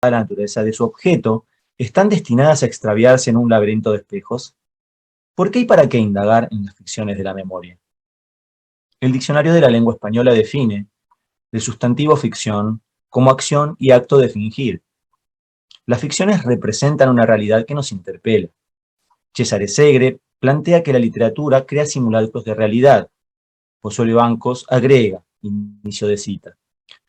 la naturaleza de su objeto, están destinadas a extraviarse en un laberinto de espejos? ¿Por qué y para qué indagar en las ficciones de la memoria? El diccionario de la lengua española define el sustantivo ficción como acción y acto de fingir. Las ficciones representan una realidad que nos interpela. Cesare Segre plantea que la literatura crea simulacros de realidad. Pozuelo Bancos agrega, inicio de cita,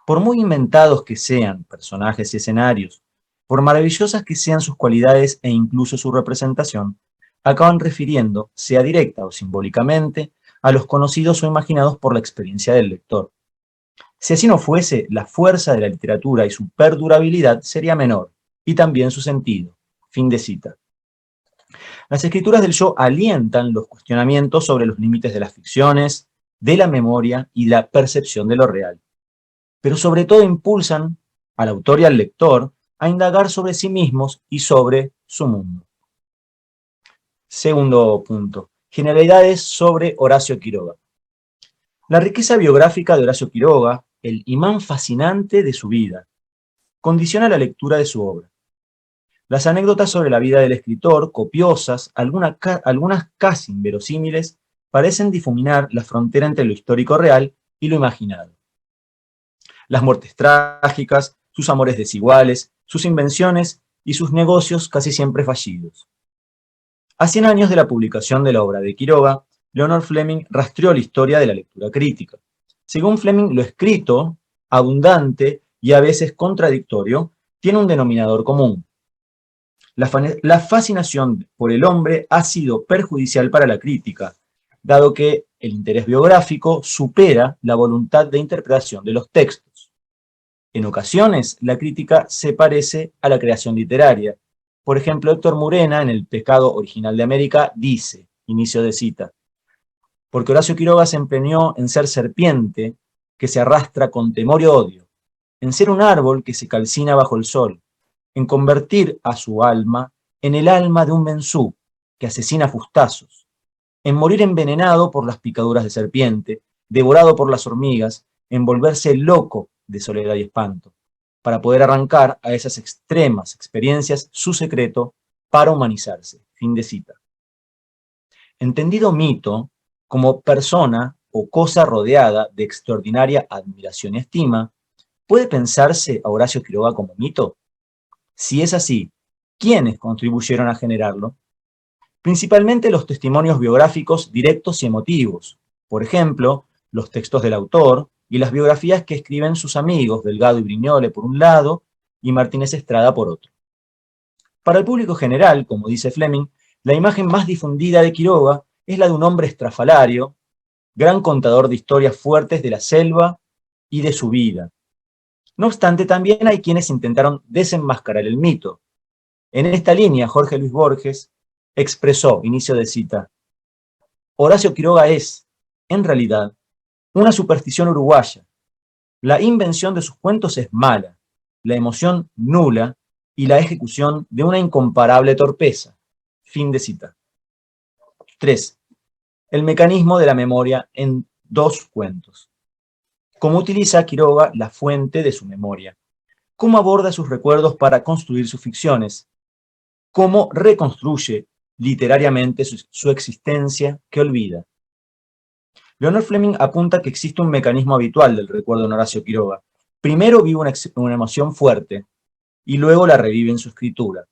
por muy inventados que sean personajes y escenarios, por maravillosas que sean sus cualidades e incluso su representación, acaban refiriendo, sea directa o simbólicamente, a los conocidos o imaginados por la experiencia del lector. Si así no fuese, la fuerza de la literatura y su perdurabilidad sería menor, y también su sentido. Fin de cita. Las escrituras del yo alientan los cuestionamientos sobre los límites de las ficciones, de la memoria y la percepción de lo real. Pero sobre todo impulsan al autor y al lector a indagar sobre sí mismos y sobre su mundo. Segundo punto, generalidades sobre Horacio Quiroga. La riqueza biográfica de Horacio Quiroga, el imán fascinante de su vida, condiciona la lectura de su obra. Las anécdotas sobre la vida del escritor, copiosas, algunas casi inverosímiles, parecen difuminar la frontera entre lo histórico real y lo imaginado. Las muertes trágicas, sus amores desiguales, sus invenciones y sus negocios casi siempre fallidos. A 100 años de la publicación de la obra de Quiroga, Leonard Fleming rastreó la historia de la lectura crítica. Según Fleming, lo escrito, abundante y a veces contradictorio, tiene un denominador común. La fascinación por el hombre ha sido perjudicial para la crítica, dado que el interés biográfico supera la voluntad de interpretación de los textos. En ocasiones, la crítica se parece a la creación literaria. Por ejemplo, Héctor Murena, en El pecado original de América, dice, inicio de cita, porque Horacio Quiroga se empeñó en ser serpiente que se arrastra con temor y odio, en ser un árbol que se calcina bajo el sol, en convertir a su alma en el alma de un mensú que asesina fustazos, en morir envenenado por las picaduras de serpiente, devorado por las hormigas, en volverse loco de soledad y espanto, para poder arrancar a esas extremas experiencias su secreto para humanizarse. Fin de cita. Entendido mito como persona o cosa rodeada de extraordinaria admiración y estima, ¿puede pensarse a Horacio Quiroga como mito? Si es así, ¿quiénes contribuyeron a generarlo? Principalmente los testimonios biográficos directos y emotivos, por ejemplo, los textos del autor y las biografías que escriben sus amigos, Delgado y Brignole por un lado, y Martínez Estrada por otro. Para el público general, como dice Fleming, la imagen más difundida de Quiroga es la de un hombre estrafalario, gran contador de historias fuertes de la selva y de su vida. No obstante, también hay quienes intentaron desenmascarar el mito. En esta línea, Jorge Luis Borges expresó, inicio de cita, Horacio Quiroga es, en realidad, una superstición uruguaya. La invención de sus cuentos es mala, la emoción nula y la ejecución de una incomparable torpeza. Fin de cita. 3. El mecanismo de la memoria en dos cuentos. ¿Cómo utiliza Quiroga la fuente de su memoria? ¿Cómo aborda sus recuerdos para construir sus ficciones? ¿Cómo reconstruye literariamente su existencia que olvida? Leonard Fleming apunta que existe un mecanismo habitual del recuerdo de Horacio Quiroga. Primero vive una emoción fuerte y luego la revive en su escritura.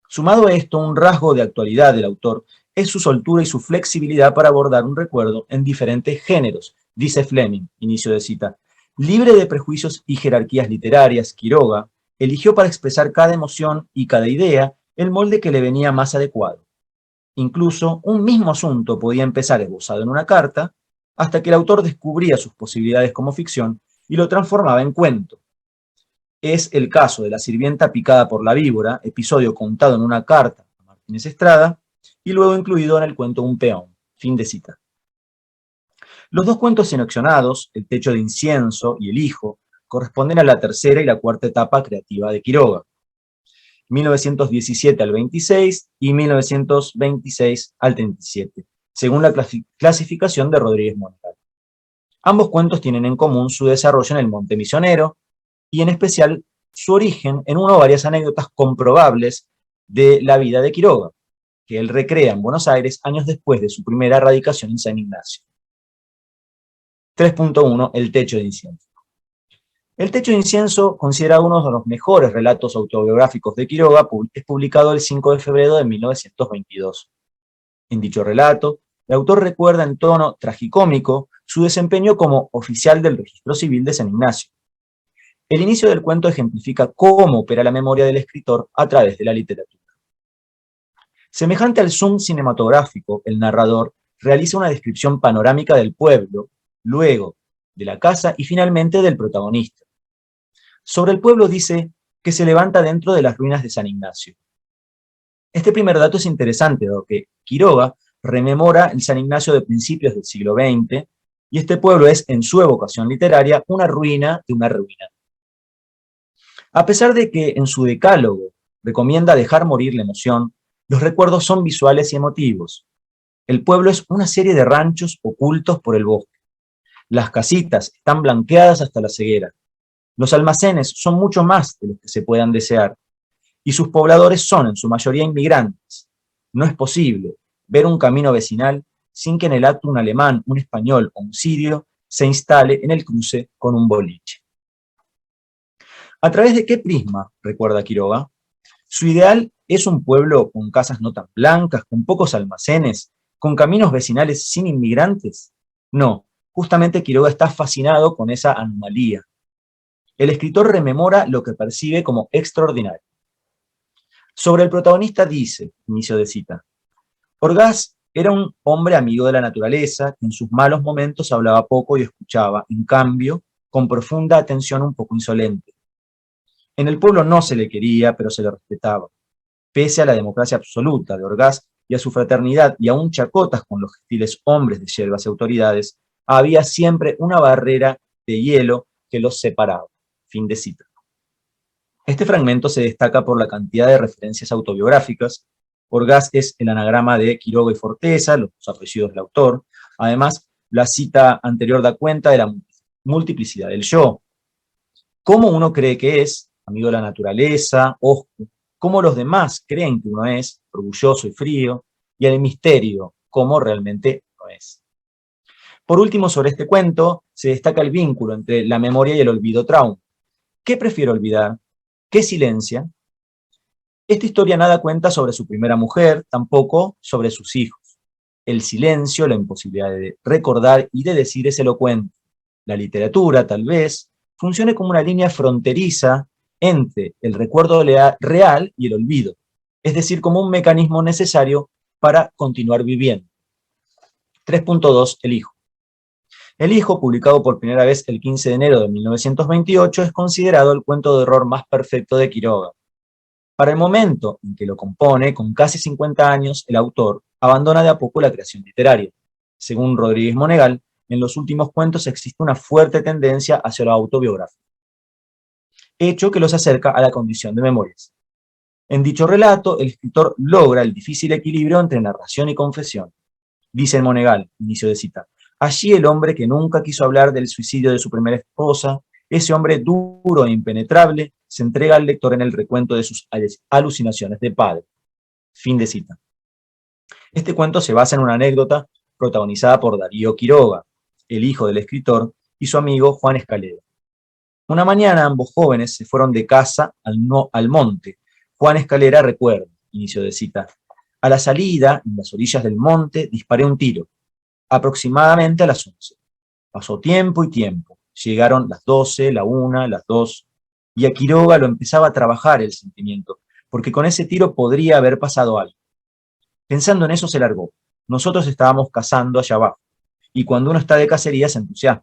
Sumado a esto, un rasgo de actualidad del autor es su soltura y su flexibilidad para abordar un recuerdo en diferentes géneros, dice Fleming, inicio de cita. Libre de prejuicios y jerarquías literarias, Quiroga eligió para expresar cada emoción y cada idea el molde que le venía más adecuado. Incluso un mismo asunto podía empezar esbozado en una carta, hasta que el autor descubría sus posibilidades como ficción y lo transformaba en cuento. Es el caso de La sirvienta picada por la víbora, episodio contado en una carta a Martínez Estrada y luego incluido en el cuento Un peón. Fin de cita. Los dos cuentos sinopsionados, El techo de incienso y El hijo, corresponden a la tercera y la cuarta etapa creativa de Quiroga, 1917 al 26 y 1926 al 37, según la clasificación de Rodríguez Montal. Ambos cuentos tienen en común su desarrollo en el Monte Misionero y en especial su origen en una o varias anécdotas comprobables de la vida de Quiroga, que él recrea en Buenos Aires años después de su primera radicación en San Ignacio. 3.1. El techo de incienso. El techo de incienso, considerado uno de los mejores relatos autobiográficos de Quiroga, es publicado el 5 de febrero de 1922. En dicho relato, el autor recuerda en tono tragicómico su desempeño como oficial del registro civil de San Ignacio. El inicio del cuento ejemplifica cómo opera la memoria del escritor a través de la literatura. Semejante al zoom cinematográfico, el narrador realiza una descripción panorámica del pueblo, luego de la casa y finalmente del protagonista. Sobre el pueblo dice que se levanta dentro de las ruinas de San Ignacio. Este primer dato es interesante, dado que Quiroga rememora el San Ignacio de principios del siglo XX, y este pueblo es, en su evocación literaria, una ruina de una ruina. A pesar de que en su decálogo recomienda dejar morir la emoción, los recuerdos son visuales y emotivos. El pueblo es una serie de ranchos ocultos por el bosque. Las casitas están blanqueadas hasta la ceguera. Los almacenes son mucho más de los que se puedan desear, y sus pobladores son en su mayoría inmigrantes. No es posible ver un camino vecinal sin que en el acto un alemán, un español o un sirio se instale en el cruce con un boliche. ¿A través de qué prisma recuerda Quiroga? Su ideal es un pueblo con casas no tan blancas, con pocos almacenes, con caminos vecinales sin inmigrantes. No, justamente Quiroga está fascinado con esa anomalía. El escritor rememora lo que percibe como extraordinario. Sobre el protagonista dice, inicio de cita, Orgaz era un hombre amigo de la naturaleza, que en sus malos momentos hablaba poco y escuchaba, en cambio, con profunda atención un poco insolente. En el pueblo no se le quería, pero se le respetaba. Pese a la democracia absoluta de Orgaz y a su fraternidad y aún chacotas con los gentiles hombres de yerbas y autoridades, había siempre una barrera de hielo que los separaba. Fin de cita. Este fragmento se destaca por la cantidad de referencias autobiográficas. Orgaz es el anagrama de Quiroga y Forteza, los apellidos del autor. Además, la cita anterior da cuenta de la multiplicidad del yo. Cómo uno cree que es, amigo de la naturaleza, osco, cómo los demás creen que uno es, orgulloso y frío, y el misterio, cómo realmente no es. Por último, sobre este cuento, se destaca el vínculo entre la memoria y el olvido trauma. ¿Qué prefiere olvidar? ¿Qué silencia? Esta historia nada cuenta sobre su primera mujer, tampoco sobre sus hijos. El silencio, la imposibilidad de recordar y de decir es elocuente. La literatura, tal vez, funcione como una línea fronteriza entre el recuerdo real y el olvido, es decir, como un mecanismo necesario para continuar viviendo. 3.2. El hijo. El hijo, publicado por primera vez el 15 de enero de 1928, es considerado el cuento de horror más perfecto de Quiroga. Para el momento en que lo compone, con casi 50 años, el autor abandona de a poco la creación literaria. Según Rodríguez Monegal, en los últimos cuentos existe una fuerte tendencia hacia lo autobiográfico, hecho que los acerca a la condición de memorias. En dicho relato, el escritor logra el difícil equilibrio entre narración y confesión. Dice Monegal, inicio de cita, allí el hombre que nunca quiso hablar del suicidio de su primera esposa, ese hombre duro e impenetrable, se entrega al lector en el recuento de sus alucinaciones de padre. Fin de cita. Este cuento se basa en una anécdota protagonizada por Darío Quiroga, el hijo del escritor, y su amigo Juan Escalera. Una mañana ambos jóvenes se fueron de casa al monte. Juan Escalera recuerda, inicio de cita, a la salida, en las orillas del monte, disparé un tiro, aproximadamente a las 11. Pasó tiempo y tiempo. Llegaron las 12, la 1, las 2, y a Quiroga lo empezaba a trabajar el sentimiento, porque con ese tiro podría haber pasado algo. Pensando en eso se largó. Nosotros estábamos cazando allá abajo, y cuando uno está de cacería se entusiasma.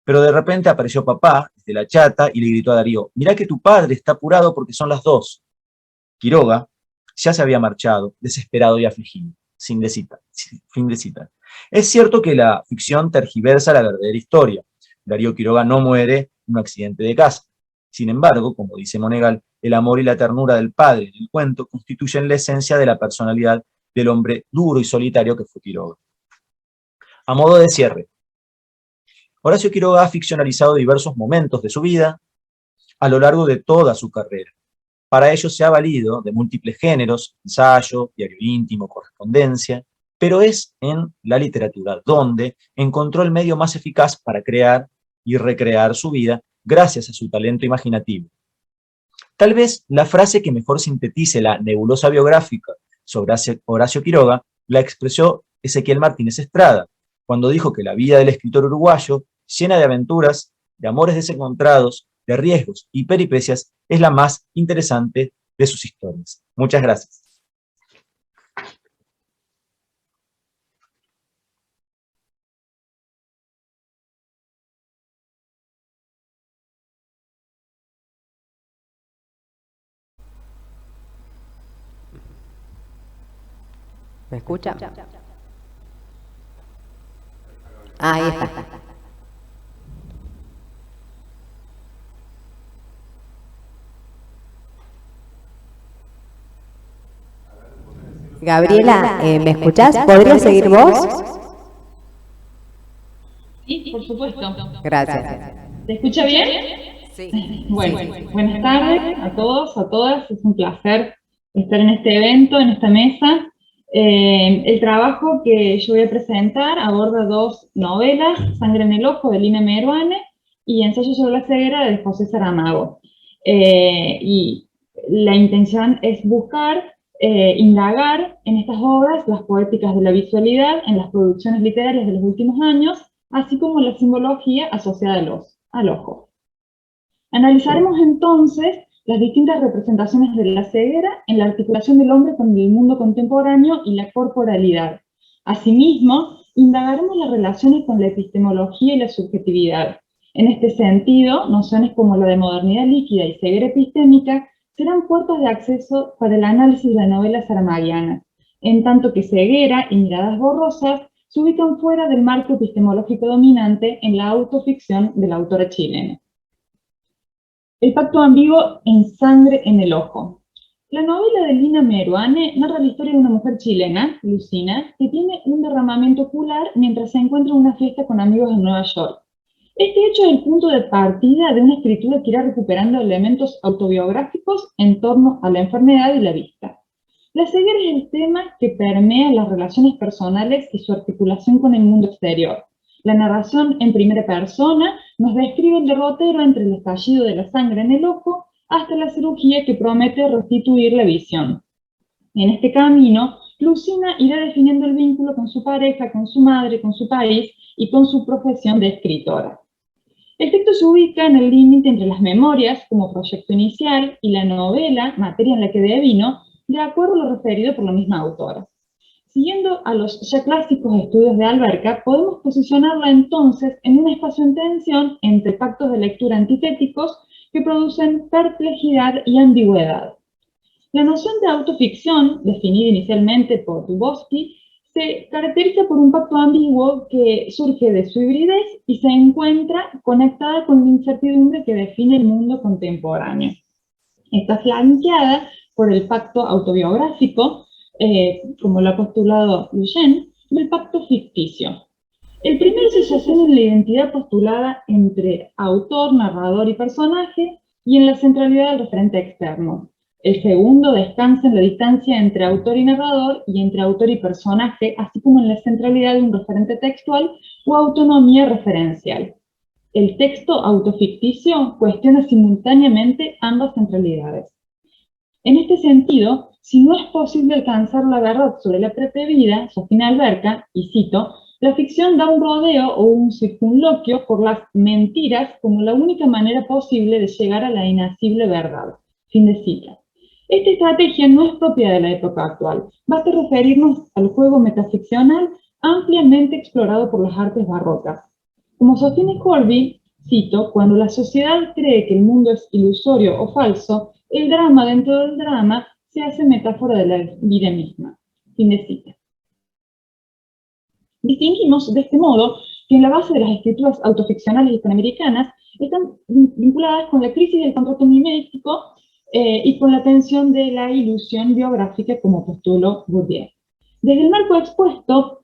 Pero de repente apareció papá desde la chata y le gritó a Darío, mirá que tu padre está apurado porque son las 2. Quiroga ya se había marchado, desesperado y afligido. Fin de cita. Es cierto que la ficción tergiversa la verdadera historia. Darío Quiroga no muere en un accidente de caza. Sin embargo, como dice Monegal, el amor y la ternura del padre en el cuento constituyen la esencia de la personalidad del hombre duro y solitario que fue Quiroga. A modo de cierre, Horacio Quiroga ha ficcionalizado diversos momentos de su vida, a lo largo de toda su carrera. Para ello se ha valido de múltiples géneros: ensayo, diario íntimo, correspondencia, pero es en la literatura donde encontró el medio más eficaz para crear y recrear su vida gracias a su talento imaginativo. Tal vez la frase que mejor sintetice la nebulosa biográfica sobre Horacio Quiroga la expresó Ezequiel Martínez Estrada, cuando dijo que la vida del escritor uruguayo, llena de aventuras, de amores desencontrados, de riesgos y peripecias, es la más interesante de sus historias. Muchas gracias. ¿Me escucha? Ahí está. Gabriela, ¿me escuchás? ¿Podrías seguir vos? Sí, por supuesto. Gracias. ¿Se escucha bien? Sí. Bueno, buenas tardes a todos, a todas. Es un placer estar en este evento, en esta mesa. El trabajo que yo voy a presentar aborda dos novelas: Sangre en el ojo, de Lina Meruane, y Ensayo sobre la ceguera, de José Saramago. Y la intención es buscar indagar en estas obras las poéticas de la visualidad en las producciones literarias de los últimos años, así como la simbología asociada al ojo. Analizaremos entonces las distintas representaciones de la ceguera en la articulación del hombre con el mundo contemporáneo y la corporalidad. Asimismo, indagaremos las relaciones con la epistemología y la subjetividad. En este sentido, nociones como la de modernidad líquida y ceguera epistémica serán puertas de acceso para el análisis de la novela saramaguiana, en tanto que ceguera y miradas borrosas se ubican fuera del marco epistemológico dominante en la autoficción de la autora chilena. El pacto ambiguo en Sangre en el ojo. La novela de Lina Meruane narra la historia de una mujer chilena, Lucina, que tiene un derramamiento ocular mientras se encuentra en una fiesta con amigos en Nueva York. Este hecho es el punto de partida de una escritura que irá recuperando elementos autobiográficos en torno a la enfermedad y la vista. La ceguera es el tema que permea las relaciones personales y su articulación con el mundo exterior. La narración en primera persona nos describe el derrotero entre el estallido de la sangre en el ojo hasta la cirugía que promete restituir la visión. En este camino, Lucina irá definiendo el vínculo con su pareja, con su madre, con su país y con su profesión de escritora. El texto se ubica en el límite entre las memorias, como proyecto inicial, y la novela, materia en la que devino, de acuerdo a lo referido por la misma autora. Siguiendo a los ya clásicos estudios de Alberca, podemos posicionarla entonces en un espacio en tensión entre pactos de lectura antitéticos que producen perplejidad y ambigüedad. La noción de autoficción, definida inicialmente por Dubovsky, se caracteriza por un pacto ambiguo que surge de su hibridez y se encuentra conectada con la incertidumbre que define el mundo contemporáneo. Está flanqueada por el pacto autobiográfico, como lo ha postulado Luyen, y el pacto ficticio. El primero se sostiene en la identidad postulada entre autor, narrador y personaje, y en la centralidad del referente externo. El segundo descansa en la distancia entre autor y narrador, y entre autor y personaje, así como en la centralidad de un referente textual o autonomía referencial. El texto autoficticio cuestiona simultáneamente ambas centralidades. En este sentido, si no es posible alcanzar la verdad sobre la propia vida, sostiene Alberca, y cito, la ficción da un rodeo o un circunloquio por las mentiras como la única manera posible de llegar a la inacible verdad. Fin de cita. Esta estrategia no es propia de la época actual. Basta referirnos al juego metaficcional ampliamente explorado por las artes barrocas. Como sostiene Corby, cito, cuando la sociedad cree que el mundo es ilusorio o falso, el drama dentro del drama se hace metáfora de la vida misma. Fin de cita. Distinguimos de este modo que en la base de las escrituras autoficcionales hispanoamericanas están vinculadas con la crisis del contrato mimético y con la tensión de la ilusión biográfica, como postuló Bourdieu. Desde el marco expuesto,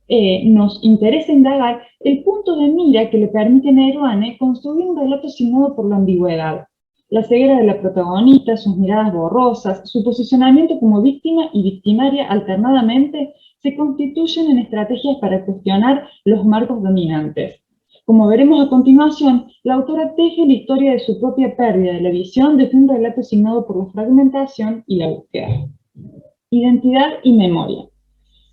nos interesa indagar el punto de mira que le permite a Meruane construir un relato signado por la ambigüedad. La ceguera de la protagonista, sus miradas borrosas, su posicionamiento como víctima y victimaria alternadamente se constituyen en estrategias para cuestionar los marcos dominantes. Como veremos a continuación, la autora teje la historia de su propia pérdida de la visión desde un relato signado por la fragmentación y la búsqueda. Identidad y memoria.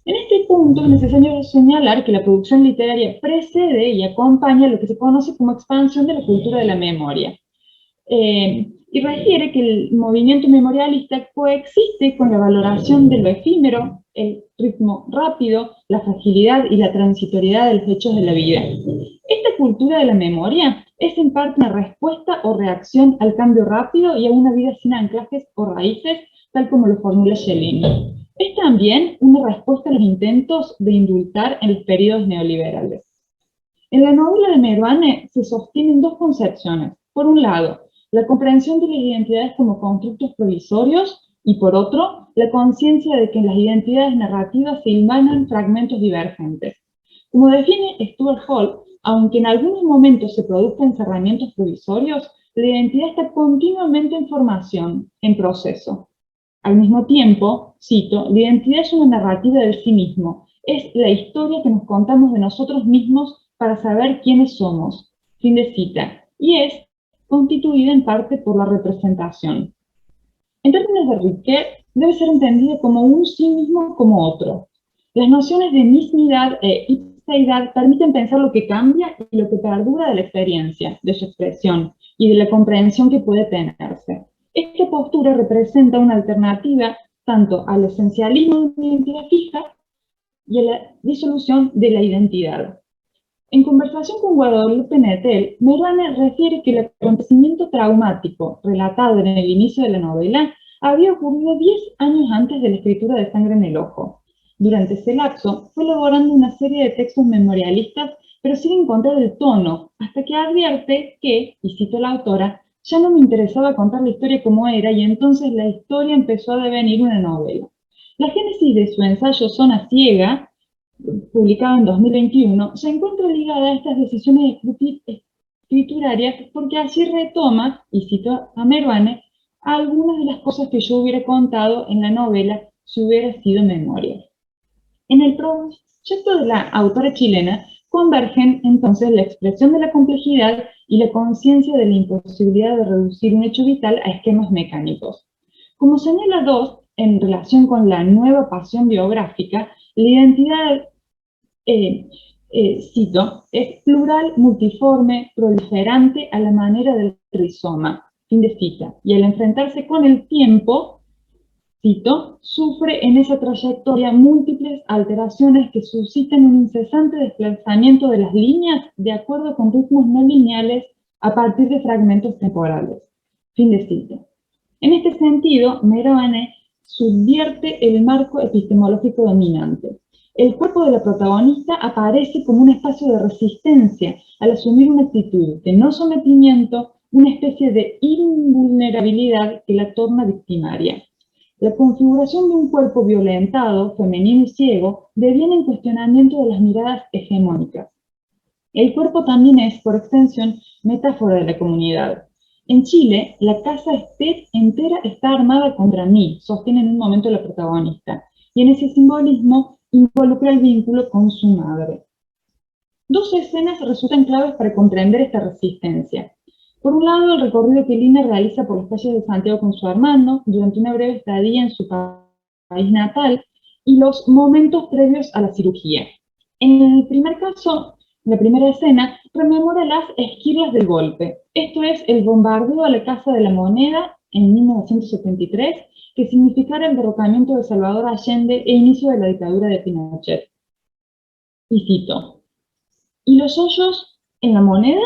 En este punto es necesario señalar que la producción literaria precede y acompaña lo que se conoce como expansión de la cultura de la memoria. Y refiere que el movimiento memorialista coexiste con la valoración de lo efímero, el ritmo rápido, la fragilidad y la transitoriedad de los hechos de la vida. Esta cultura de la memoria es en parte una respuesta o reacción al cambio rápido y a una vida sin anclajes o raíces, tal como lo formula Schelling. Es también una respuesta a los intentos de indultar en los periodos neoliberales. En la novela de Meruane se sostienen dos concepciones. Por un lado, la comprensión de las identidades como constructos provisorios y, por otro, la conciencia de que en las identidades narrativas se hilvanan fragmentos divergentes. Como define Stuart Hall, aunque en algunos momentos se produzcan encerramientos provisorios, la identidad está continuamente en formación, en proceso. Al mismo tiempo, cito, la identidad es una narrativa del sí mismo, es la historia que nos contamos de nosotros mismos para saber quiénes somos, fin de cita, y es constituida en parte por la representación. En términos de Riquet, debe ser entendida como un sí mismo como otro. Las nociones de mismidad e ipseidad permiten pensar lo que cambia y lo que perdura de la experiencia, de su expresión y de la comprensión que puede tenerse. Esta postura representa una alternativa tanto al esencialismo de una identidad fija y a la disolución de la identidad. En conversación con Guadalupe Nettel, Meruane refiere que el acontecimiento traumático relatado en el inicio de la novela había ocurrido 10 años antes de la escritura de Sangre en el Ojo. Durante ese lapso fue elaborando una serie de textos memorialistas, pero sin encontrar el tono, hasta que advierte que, y cito a la autora, ya no me interesaba contar la historia como era y entonces la historia empezó a devenir una novela. La génesis de su ensayo Zona Ciega, publicado en 2021, se encuentra ligada a estas decisiones escriturarias porque allí retoma, y cito a Meruane, algunas de las cosas que yo hubiera contado en la novela si hubiera sido memoria. En el proyecto de la autora chilena convergen entonces la expresión de la complejidad y la conciencia de la imposibilidad de reducir un hecho vital a esquemas mecánicos. Como señala Dost, en relación con la nueva pasión biográfica, la identidad, cito, es plural, multiforme, proliferante a la manera del rizoma, fin de cita, y al enfrentarse con el tiempo, cito, sufre en esa trayectoria múltiples alteraciones que suscitan un incesante desplazamiento de las líneas de acuerdo con ritmos no lineales a partir de fragmentos temporales, fin de cita. En este sentido, Meruane subvierte el marco epistemológico dominante. El cuerpo de la protagonista aparece como un espacio de resistencia al asumir una actitud de no sometimiento, una especie de invulnerabilidad que la torna victimaria. La configuración de un cuerpo violentado, femenino y ciego, deviene en cuestionamiento de las miradas hegemónicas. El cuerpo también es, por extensión, metáfora de la comunidad. En Chile, la casa entera está armada contra mí, sostiene en un momento la protagonista, y en ese simbolismo involucra el vínculo con su madre. Dos escenas resultan claves para comprender esta resistencia. Por un lado, el recorrido que Lina realiza por las calles de Santiago con su hermano, durante una breve estadía en su país natal, y los momentos previos a la cirugía. En el primer caso, la primera escena, rememora las esquirlas del golpe. Esto es el bombardeo a la Casa de la Moneda en 1973, que significara el derrocamiento de Salvador Allende e inicio de la dictadura de Pinochet. Y cito, ¿y los hoyos en la moneda?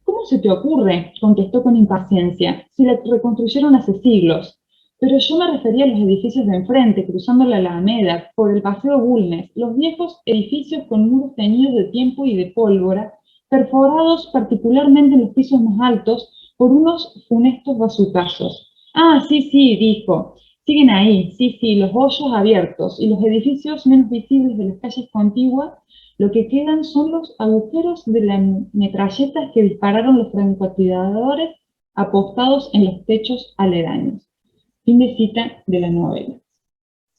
¿Cómo se te ocurre?, contestó con impaciencia, si la reconstruyeron hace siglos. Pero yo me refería a los edificios de enfrente, cruzando la Alameda, por el Paseo Bulnes, los viejos edificios con muros teñidos de tiempo y de pólvora, perforados particularmente en los pisos más altos por unos funestos bazucazos. Ah, sí, dijo, siguen ahí, sí, los hoyos abiertos, y los edificios menos visibles de las calles contiguas, lo que quedan son los agujeros de las metralletas que dispararon los francotiradores apostados en los techos aledaños. Fin de cita de la novela.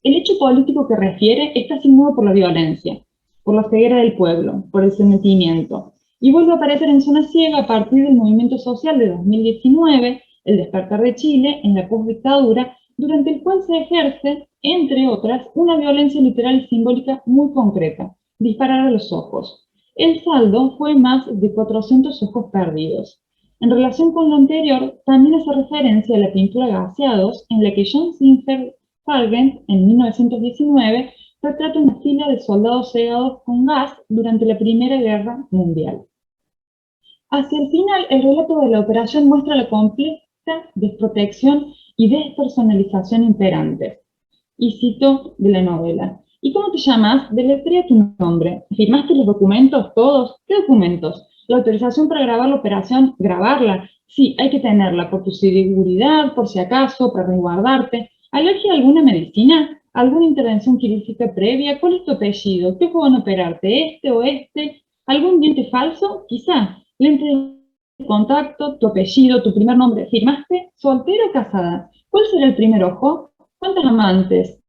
El hecho político que refiere está asignado por la violencia, por la ceguera del pueblo, por el sometimiento, y vuelve a aparecer en Zona Ciega a partir del movimiento social de 2019, el despertar de Chile, en la postdictadura, durante el cual se ejerce, entre otras, una violencia literal y simbólica muy concreta, disparar a los ojos. El saldo fue más de 400 ojos perdidos. En relación con lo anterior, también hace referencia a la pintura Gaseados, en la que John Singer Sargent, en 1919, retrata una fila de soldados cegados con gas durante la Primera Guerra Mundial. Hacia el final, el relato de la operación muestra la completa desprotección y despersonalización imperante. Y cito de la novela. ¿Y cómo te llamas? Deletrea tu nombre. ¿Firmaste los documentos todos? ¿Qué documentos? La autorización para grabar la operación, grabarla. Sí, hay que tenerla por tu seguridad, por si acaso, para resguardarte. ¿Alergia a alguna medicina? ¿Alguna intervención quirúrgica previa? ¿Cuál es tu apellido? ¿Qué van a operarte? ¿Este o este? ¿Algún diente falso? Quizá. Lente de contacto, tu apellido, tu primer nombre. ¿Firmaste? ¿Soltera o casada? ¿Cuál será el primer ojo? ¿Cuántos amantes?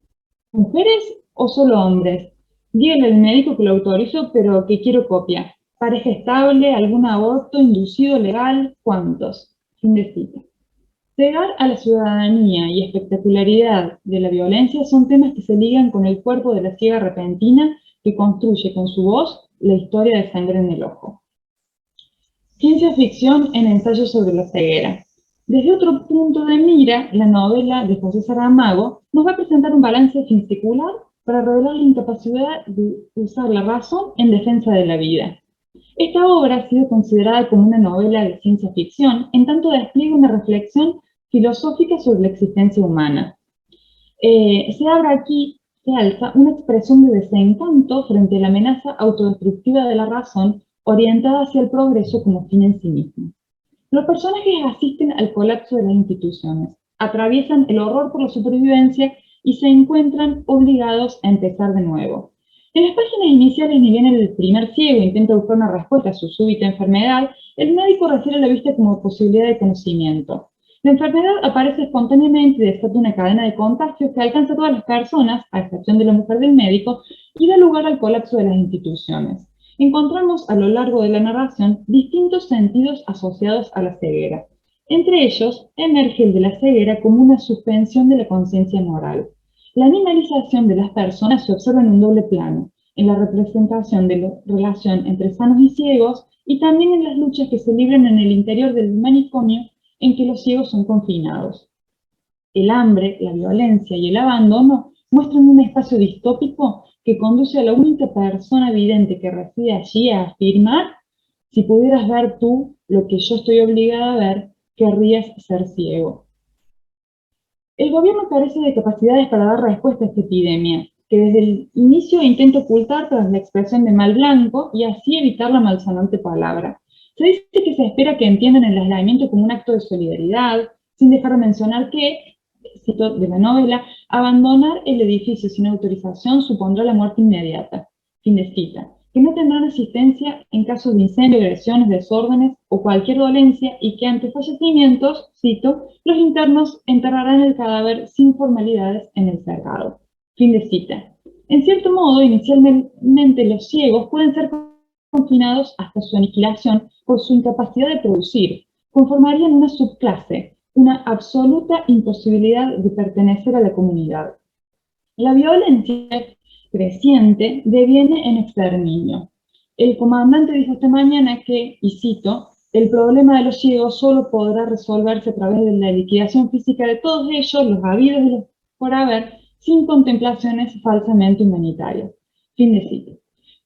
¿Mujeres o solo hombres? Dígale al médico que lo autorizo, pero que quiero copia. ¿Pareja estable? ¿Algún aborto inducido legal? ¿Cuántos? Fin de cita. Cegar a la ciudadanía y espectacularidad de la violencia son temas que se ligan con el cuerpo de la ciega repentina que construye con su voz la historia de Sangre en el Ojo. Ciencia ficción en ensayo sobre la ceguera. Desde otro punto de mira, la novela de José Saramago nos va a presentar un balance finsecular para revelar la incapacidad de usar la razón en defensa de la vida. Esta obra ha sido considerada como una novela de ciencia ficción, en tanto despliega una reflexión filosófica sobre la existencia humana. Se alza una expresión de desencanto frente a la amenaza autodestructiva de la razón, orientada hacia el progreso como fin en sí mismo. Los personajes asisten al colapso de las instituciones, atraviesan el horror por la supervivencia y se encuentran obligados a empezar de nuevo. En las páginas iniciales, ni bien el primer ciego intenta buscar una respuesta a su súbita enfermedad, el médico refiere a la vista como posibilidad de conocimiento. La enfermedad aparece espontáneamente y desata una cadena de contagios que alcanza a todas las personas, a excepción de la mujer del médico, y da lugar al colapso de las instituciones. Encontramos a lo largo de la narración distintos sentidos asociados a la ceguera. Entre ellos, emerge el de la ceguera como una suspensión de la conciencia moral. La animalización de las personas se observa en un doble plano, en la representación de la relación entre sanos y ciegos, y también en las luchas que se libran en el interior del manicomio en que los ciegos son confinados. El hambre, la violencia y el abandono muestran un espacio distópico que conduce a la única persona vidente que reside allí a afirmar: si pudieras ver tú lo que yo estoy obligada a ver, querrías ser ciego. El gobierno carece de capacidades para dar respuesta a esta epidemia, que desde el inicio intenta ocultar tras la expresión de mal blanco y así evitar la malsonante palabra. Se dice que se espera que entiendan el aislamiento como un acto de solidaridad, sin dejar de mencionar que, cito de la novela, abandonar el edificio sin autorización supondrá la muerte inmediata. Fin de cita. Que no tendrán asistencia en casos de incendio, agresiones, desórdenes o cualquier dolencia y que ante fallecimientos, cito, los internos enterrarán el cadáver sin formalidades en el cerrado. Fin de cita. En cierto modo, inicialmente los ciegos pueden ser confinados hasta su aniquilación por su incapacidad de producir. Conformarían una subclase, una absoluta imposibilidad de pertenecer a la comunidad. La violencia creciente deviene en exterminio. El comandante dijo esta mañana que, y cito, el problema de los ciegos solo podrá resolverse a través de la liquidación física de todos ellos, los habidos y los por haber, sin contemplaciones falsamente humanitarias. Fin de cita.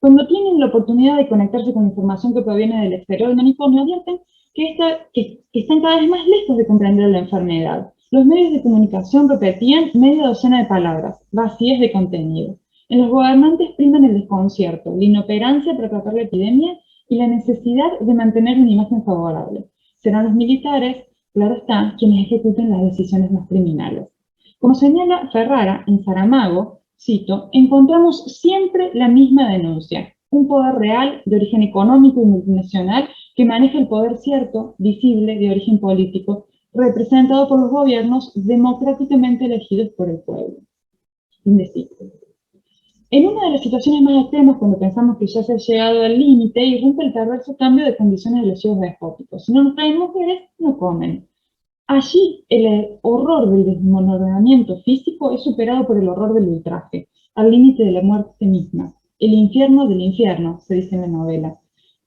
Cuando tienen la oportunidad de conectarse con información que proviene del exterior del manicomio, advierten que están cada vez más lejos de comprender la enfermedad. Los medios de comunicación repetían media docena de palabras, vacías de contenido. En los gobernantes priman el desconcierto, la inoperancia para tratar la epidemia y la necesidad de mantener una imagen favorable. Serán los militares, claro está, quienes ejecuten las decisiones más criminales. Como señala Ferrara en Saramago, cito, encontramos siempre la misma denuncia. un poder real de origen económico y multinacional que maneja el poder cierto, visible, de origen político, representado por los gobiernos democráticamente elegidos por el pueblo. Fin de cita. En una de las situaciones más extremas, cuando pensamos que ya se ha llegado al límite, irrumpe el perverso cambio de condiciones de los ciegos despóticos. Si no nos traen mujeres, no comen. Allí, el horror del desmoronamiento físico es superado por el horror del ultraje, al límite de la muerte misma. El infierno del infierno, se dice en la novela.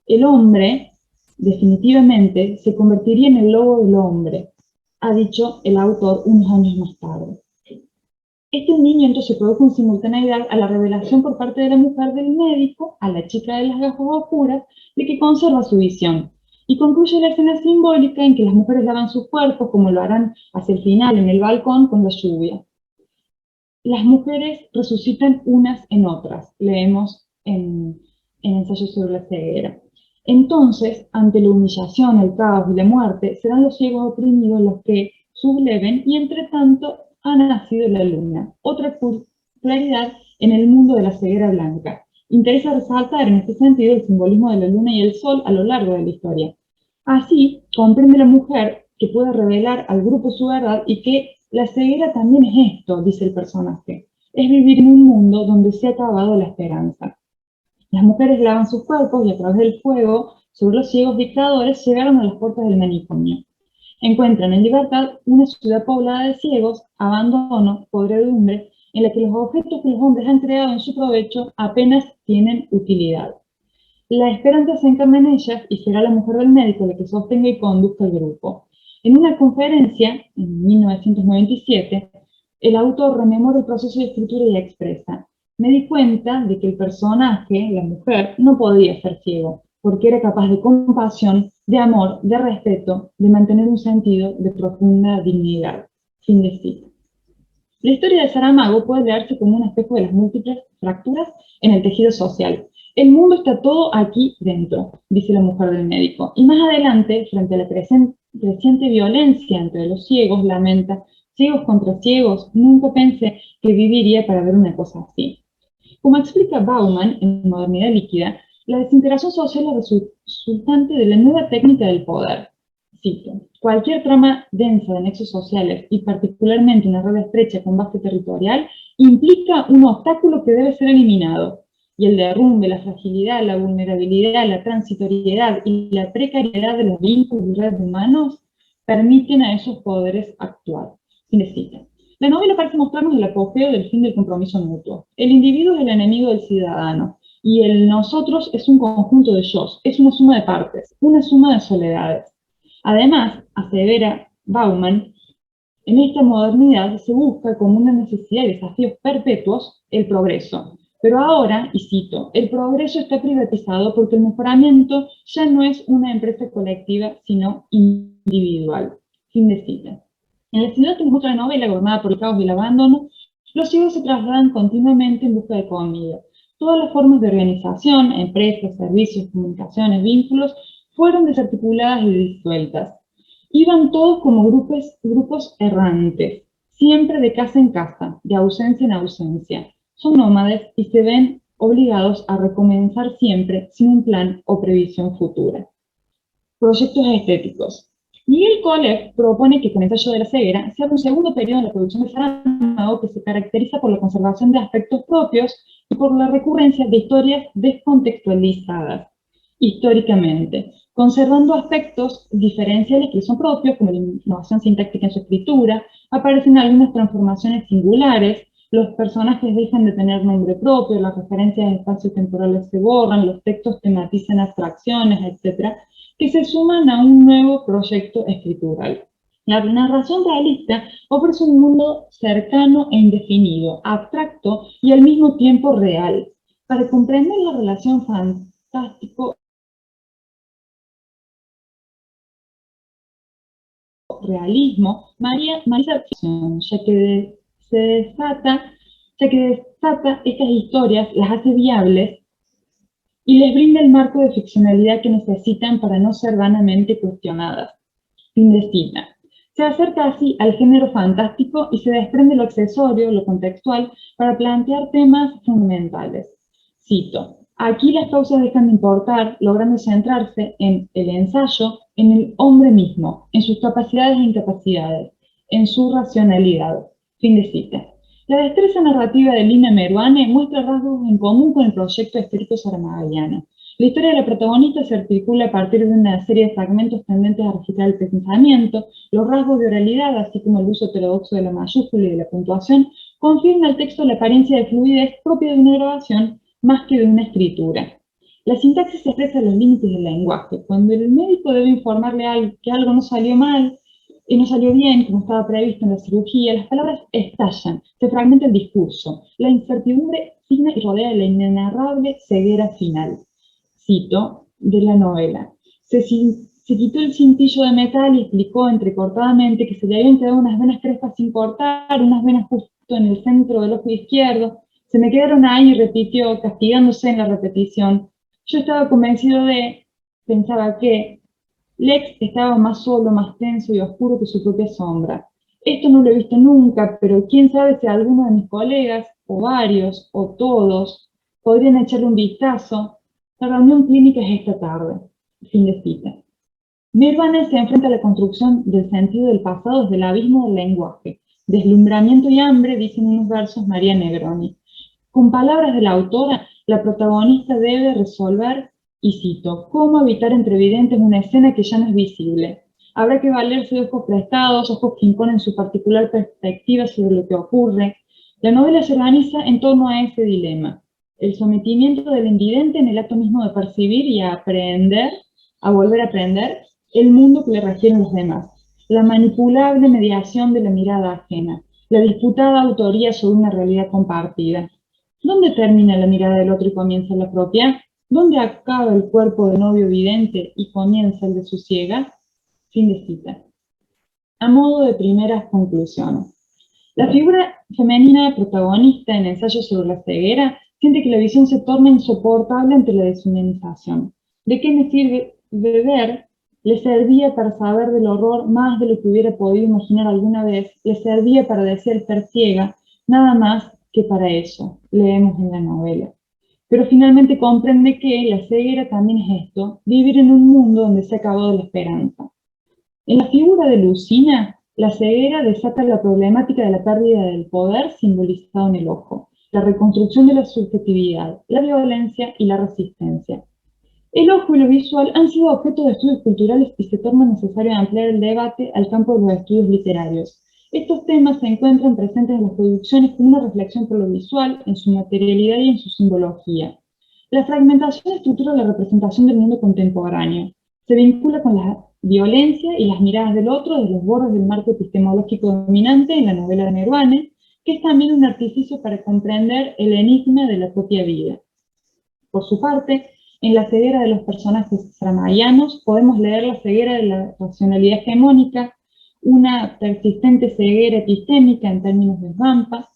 El hombre, definitivamente, se convertiría en el lobo del hombre, ha dicho el autor unos años más tarde. Este hundimiento se produjo en simultaneidad a la revelación por parte de la mujer del médico, a la chica de las gafas oscuras, de que conserva su visión. Y concluye la escena simbólica en que las mujeres lavan sus cuerpos, como lo harán hacia el final en el balcón con la lluvia. Las mujeres resucitan unas en otras, leemos en Ensayo sobre la ceguera. Entonces, ante la humillación, el caos y la muerte, serán los ciegos oprimidos los que subleven y entre tanto ha nacido la luna, otra claridad en el mundo de la ceguera blanca. Interesa resaltar en este sentido el simbolismo de la luna y el sol a lo largo de la historia. Así, comprende la mujer que puede revelar al grupo su verdad y que la ceguera también es esto, dice el personaje, es vivir en un mundo donde se ha acabado la esperanza. Las mujeres lavan sus cuerpos y a través del fuego sobre los ciegos dictadores llegaron a las puertas del manicomio. Encuentran en libertad una ciudad poblada de ciegos, abandono, podredumbre, en la que los objetos que los hombres han creado en su provecho apenas tienen utilidad. La esperanza se encarna en ellas y será la mujer del médico la que sostenga y conduzca el grupo. En una conferencia, en 1997, el autor rememora el proceso de escritura y expresa: me di cuenta de que el personaje, la mujer, no podía ser ciego, porque era capaz de compasión, de amor, de respeto, de mantener un sentido de profunda dignidad. Fin de cita. La historia de Saramago puede leerse como un espejo de las múltiples fracturas en el tejido social. El mundo está todo aquí dentro, dice la mujer del médico. Y más adelante, frente a la creciente violencia entre los ciegos, lamenta: ciegos contra ciegos, nunca pensé que viviría para ver una cosa así. Como explica Bauman en Modernidad Líquida, la desintegración social es resultante de la nueva técnica del poder. Cito: cualquier trama densa de nexos sociales, y particularmente una red estrecha con base territorial, implica un obstáculo que debe ser eliminado, y el derrumbe, la fragilidad, la vulnerabilidad, la transitoriedad y la precariedad de los vínculos y redes humanos permiten a esos poderes actuar. Fin de cita. La novela parece mostrarnos el apogeo del fin del compromiso mutuo. El individuo es el enemigo del ciudadano, y el nosotros es un conjunto de yos, es una suma de partes, una suma de soledades. Además, asevera Bauman, en esta modernidad se busca como una necesidad y desafíos perpetuos el progreso. Pero ahora, y cito, el progreso está privatizado porque el mejoramiento ya no es una empresa colectiva, sino individual. Fin de cita. En la ciudad que nos muestra la novela, gobernada por el caos y el abandono, los ciegos se trasladan continuamente en busca de comida. Todas las formas de organización, empresas, servicios, comunicaciones, vínculos, fueron desarticuladas y disueltas. Iban todos como grupos errantes, siempre de casa en casa, de ausencia en ausencia. Son nómades y se ven obligados a recomenzar siempre sin un plan o previsión futura. Proyectos estéticos. Miguel Kolev propone que con el Ensayo de la ceguera se abra un segundo periodo en la producción de Saramago que se caracteriza por la conservación de aspectos propios y por la recurrencia de historias descontextualizadas históricamente, conservando aspectos diferenciales que son propios, como la innovación sintáctica en su escritura. Aparecen algunas transformaciones singulares, los personajes dejan de tener nombre propio, las referencias espacio-temporales se borran, los textos tematizan abstracciones, etc., que se suman a un nuevo proyecto escritural. La narración realista ofrece un mundo cercano e indefinido, abstracto y al mismo tiempo real. Para comprender la relación fantástico-realismo, Marisa, ya que desata estas historias, las hace viables y les brinda el marco de ficcionalidad que necesitan para no ser vanamente cuestionadas. Fin de cita. Se acerca así al género fantástico y se desprende lo accesorio, lo contextual, para plantear temas fundamentales. Cito: Aquí las causas dejan de importar, logrando centrarse en el ensayo, en el hombre mismo, en sus capacidades e incapacidades, en su racionalidad. Fin de cita. La destreza narrativa de Lina Meruane muestra rasgos en común con el proyecto estético saramaguiano. La historia de la protagonista se articula a partir de una serie de fragmentos tendentes a registrar el pensamiento. Los rasgos de oralidad, así como el uso heterodoxo de la mayúscula y de la puntuación, confirma al texto la apariencia de fluidez propia de una grabación más que de una escritura. La sintaxis expresa los límites del lenguaje. Cuando el médico debe informarle que algo no salió mal y no salió bien, como estaba previsto en la cirugía, las palabras estallan, se fragmenta el discurso. La incertidumbre fina y rodea de la inenarrable ceguera final. Cito de la novela. Se quitó el cintillo de metal y explicó entrecortadamente que se le habían quedado unas venas crespas sin cortar, unas venas justo en el centro del ojo izquierdo. Se me quedaron ahí, repitió, castigándose en la repetición. Yo estaba convencido pensaba que Lex estaba más solo, más tenso y oscuro que su propia sombra. Esto no lo he visto nunca, pero quién sabe si alguno de mis colegas, o varios, o todos, podrían echarle un vistazo. La reunión clínica es esta tarde. Fin de cita. Meruane se enfrenta a la construcción del sentido del pasado desde el abismo del lenguaje. Deslumbramiento y hambre, dicen unos versos María Negroni. Con palabras de la autora, la protagonista debe resolver, y cito, cómo evitar entre evidentes una escena que ya no es visible. Habrá que valerse de ojos prestados, ojos que imponen su particular perspectiva sobre lo que ocurre. La novela se organiza en torno a ese dilema. El sometimiento del invidente en el acto mismo de percibir y aprender, a volver a aprender, el mundo que le refieren los demás. La manipulable mediación de la mirada ajena. La disputada autoría sobre una realidad compartida. ¿Dónde termina la mirada del otro y comienza la propia? ¿Dónde acaba el cuerpo de novio vidente y comienza el de su ciega? Fin de cita. A modo de primeras conclusiones. La figura femenina protagonista en Ensayo sobre la ceguera siente que la visión se torna insoportable ante la deshumanización. ¿De qué me sirve ver? Le servía para saber del horror más de lo que hubiera podido imaginar alguna vez. Le servía para desear estar ciega, nada más que para eso, leemos en la novela. Pero finalmente comprende que la ceguera también es esto, vivir en un mundo donde se ha acabado la esperanza. En la figura de Lucina, la ceguera desata la problemática de la pérdida del poder simbolizado en el ojo, la reconstrucción de la subjetividad, la violencia y la resistencia. El ojo y lo visual han sido objeto de estudios culturales y se torna necesario ampliar el debate al campo de los estudios literarios. Estos temas se encuentran presentes en las producciones con una reflexión por lo visual, en su materialidad y en su simbología. La fragmentación estructura la representación del mundo contemporáneo. Se vincula con la violencia y las miradas del otro desde los bordes del marco epistemológico dominante en la novela de Meruane, que es también un artificio para comprender el enigma de la propia vida. Por su parte, en la ceguera de los personajes saramaguianos podemos leer la ceguera de la racionalidad hegemónica, una persistente ceguera epistémica en términos de Svampa,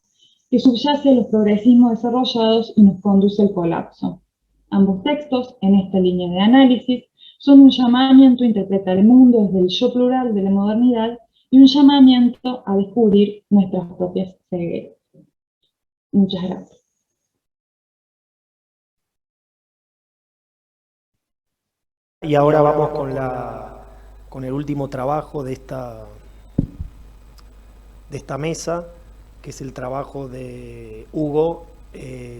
que subyace a los progresismos desarrollados y nos conduce al colapso. Ambos textos, en esta línea de análisis, son un llamamiento a interpretar el mundo desde el yo plural de la modernidad y un llamamiento a descubrir nuestras propias cegueras. Muchas gracias. Y ahora vamos con el último trabajo de esta mesa, que es el trabajo de Hugo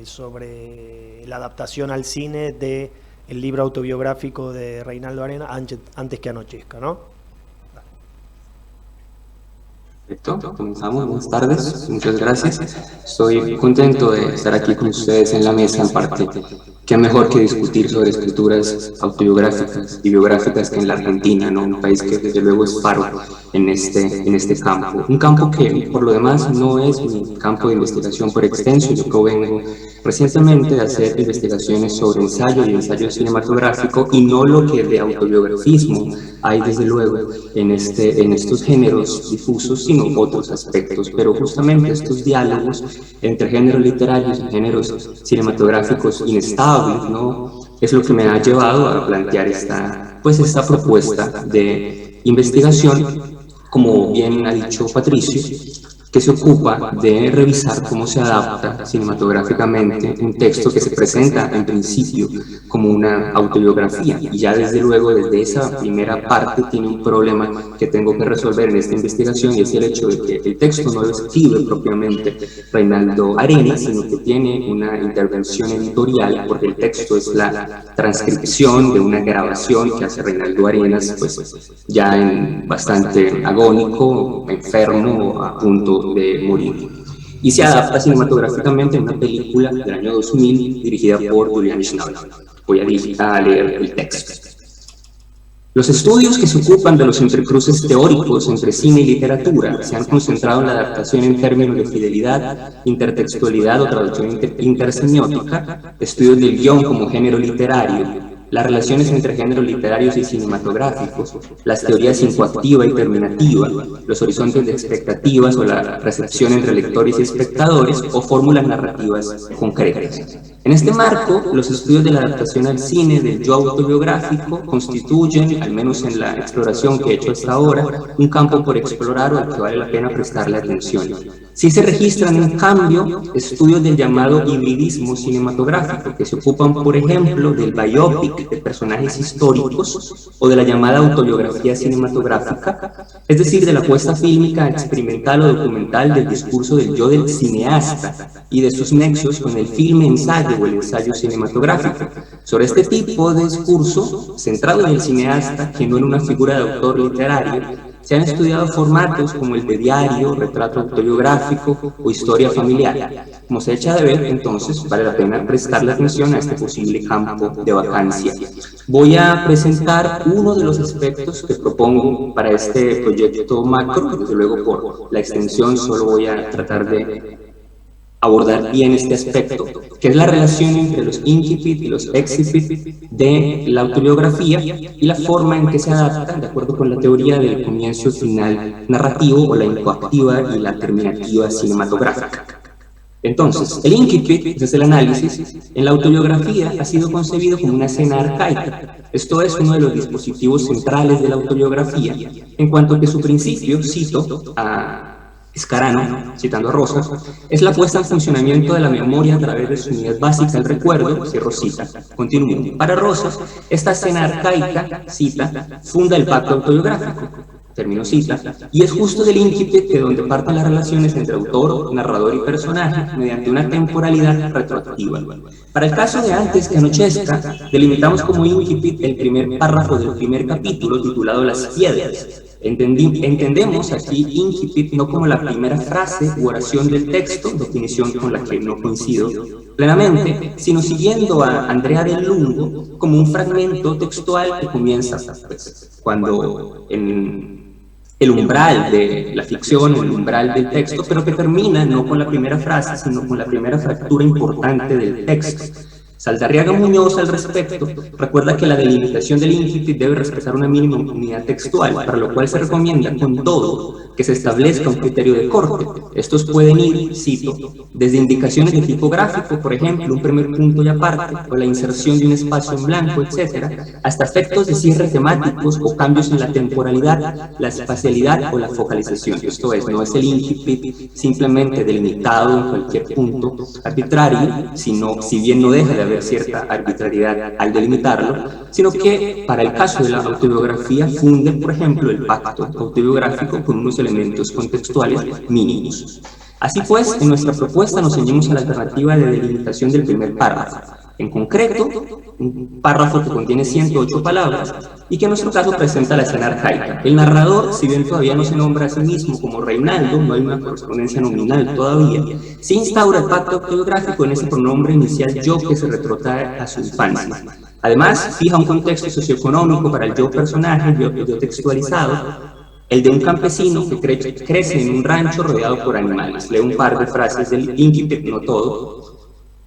sobre la adaptación al cine del libro autobiográfico de Reinaldo Arena, Antes que anochezca, ¿no? Perfecto, comenzamos. Buenas tardes, muchas gracias. Estoy contento de estar aquí con ustedes en la mesa, en parte. Qué mejor que discutir sobre escrituras autobiográficas y biográficas que en la Argentina, ¿no? Un país que desde luego es faro en este campo. Un campo que, por lo demás, no es mi campo de investigación por extenso. Yo provengo recientemente de hacer investigaciones sobre ensayo y ensayo cinematográfico y no lo que de autobiografismo hay, desde luego, en estos géneros difusos, sino otros aspectos. Pero justamente estos diálogos entre géneros literarios y géneros cinematográficos inestables, ¿no? Es lo que me ha llevado a plantear esta propuesta de investigación, como bien ha dicho Patricio, que se ocupa de revisar cómo se adapta cinematográficamente un texto que se presenta en principio como una autobiografía, y ya desde luego desde esa primera parte tiene un problema que tengo que resolver en esta investigación, y es el hecho de que el texto no lo escribe propiamente Reinaldo Arenas, sino que tiene una intervención editorial, porque el texto es la transcripción de una grabación que hace Reinaldo Arenas, pues ya en bastante agónico, enfermo, a punto de morir. Y se adapta cinematográficamente en una película del año 2000 dirigida por Julian Schnabel. Voy a leer el texto. Los estudios que se ocupan de los entrecruces teóricos entre cine y literatura se han concentrado en la adaptación en términos de fidelidad, intertextualidad o traducción intersemiótica, estudios del guión como género literario, las relaciones entre géneros literarios y cinematográficos, las teorías incoactiva y terminativa, los horizontes de expectativas o la recepción entre lectores y espectadores, o fórmulas narrativas concretas. En este marco, los estudios de la adaptación al cine del yo autobiográfico constituyen, al menos en la exploración que he hecho hasta ahora, un campo por explorar o al que vale la pena prestarle atención. Sí se registran, en cambio, estudios del llamado hibridismo cinematográfico, que se ocupan, por ejemplo, del biopic de personajes históricos o de la llamada autobiografía cinematográfica, es decir, de la apuesta fílmica experimental o documental del discurso del yo del cineasta y de sus nexos con el filme-ensayo o el ensayo cinematográfico. Sobre este tipo de discurso, centrado en el cineasta, que no en una figura de autor literario, se han estudiado formatos como el de diario, retrato autobiográfico o historia familiar. Como se echa de ver, entonces, vale la pena prestarle atención a este posible campo de vacancia. Voy a presentar uno de los aspectos que propongo para este proyecto macro. Desde luego, por la extensión, solo voy a tratar de abordar bien este aspecto, que es la relación entre los incipit y los excipit de la autobiografía y la forma en que se adaptan de acuerdo con la teoría del comienzo y final narrativo, o la incoactiva y la terminativa cinematográfica. Entonces, el incipit, desde el análisis, en la autobiografía ha sido concebido como una escena arcaica. Esto es uno de los dispositivos centrales de la autobiografía, en cuanto que su principio, cito a Scarano, citando a Rosas, es la puesta en funcionamiento de la memoria a través de su unidad básica, el recuerdo, cierro cita. Continúo. Para Rosas, esta escena arcaica, cita, funda el pacto autobiográfico, termino cita, y es justo del incipit de donde parten las relaciones entre autor, narrador y personaje mediante una temporalidad retroactiva. Para el caso de Antes que anochezca, delimitamos como incipit el primer párrafo del primer capítulo titulado Las piedras. Entendemos aquí incipit no como la primera frase u oración del texto, definición con la que no coincido plenamente, sino siguiendo a Andrea del Lungo como un fragmento textual que comienza pues, cuando en el umbral de la ficción, el umbral del texto, pero que termina no con la primera frase, sino con la primera fractura importante del texto. Saldarriaga Muñoz, al respecto, recuerda que la delimitación del incipit debe respetar una mínima unidad textual, para lo cual se recomienda, con todo, que se establezca un criterio de corte. Estos pueden ir, cito, desde indicaciones de tipo gráfico, por ejemplo, un primer punto y aparte, o la inserción de un espacio en blanco, etc., hasta efectos de cierre temáticos o cambios en la temporalidad, la espacialidad o la focalización. Esto es, no es el incipit simplemente delimitado en cualquier punto arbitrario, sino, si bien no deja de haber cierta arbitrariedad al delimitarlo, sino que para el caso de la autobiografía funde, por ejemplo, el pacto autobiográfico con unos elementos contextuales mínimos. Así pues, en nuestra propuesta nos ceñimos a la alternativa de delimitación del primer párrafo. En concreto, un párrafo que contiene 108 palabras y que en nuestro caso presenta la escena arcaica. El narrador, si bien todavía no se nombra a sí mismo como Reinaldo, no hay una correspondencia nominal todavía, se instaura el pacto autobiográfico en ese pronombre inicial yo que se retrotrae a su infancia. Además, fija un contexto socioeconómico para el yo personaje, el yo textualizado, el de un campesino que crece en un rancho rodeado por animales. Leo un par de frases del incipit, no todo.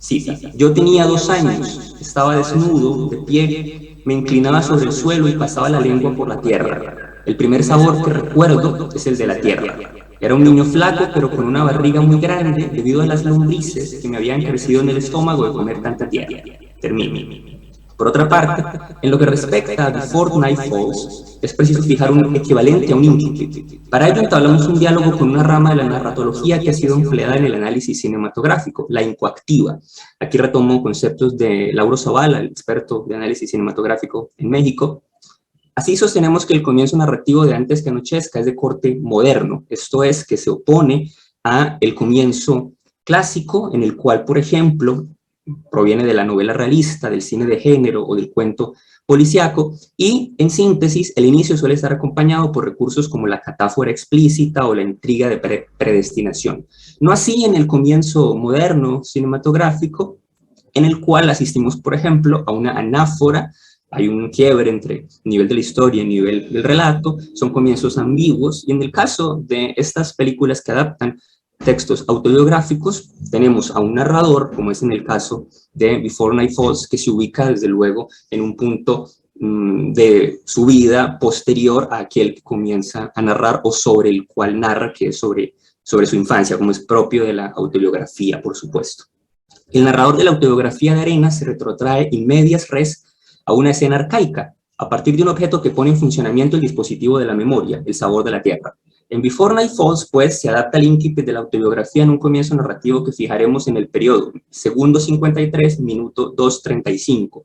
Cita, yo tenía 2 años, estaba desnudo, de pie, me inclinaba sobre el suelo y pasaba la lengua por la tierra. El primer sabor que recuerdo es el de la tierra. Era un niño flaco, pero con una barriga muy grande debido a las lombrices que me habían crecido en el estómago de comer tanta tierra. Termino. Por otra parte, en lo que respecta a Before Night Falls, es preciso fijar un equivalente a un incipit. Para ello entablamos un diálogo con una rama de la narratología que ha sido empleada en el análisis cinematográfico, la incoactiva. Aquí retomo conceptos de Lauro Zavala, el experto de análisis cinematográfico en México. Así sostenemos que el comienzo narrativo de Antes que anochezca es de corte moderno, esto es, que se opone a el comienzo clásico, en el cual, por ejemplo, proviene de la novela realista, del cine de género o del cuento policíaco, y en síntesis el inicio suele estar acompañado por recursos como la catáfora explícita o la intriga de predestinación. No así en el comienzo moderno cinematográfico, en el cual asistimos, por ejemplo, a una anáfora. Hay un quiebre entre nivel de la historia y nivel del relato, son comienzos ambiguos, y en el caso de estas películas que adaptan textos autobiográficos, tenemos a un narrador, como es en el caso de Before Night Falls, que se ubica desde luego en un punto de su vida posterior a aquel que comienza a narrar o sobre el cual narra, que es sobre su infancia, como es propio de la autobiografía, por supuesto. El narrador de la autobiografía de Arenas se retrotrae in medias res a una escena arcaica, a partir de un objeto que pone en funcionamiento el dispositivo de la memoria, el sabor de la tierra. En Before Night Falls, pues, se adapta el incipit de la autobiografía en un comienzo narrativo que fijaremos en el periodo segundo 53, minuto 2:35.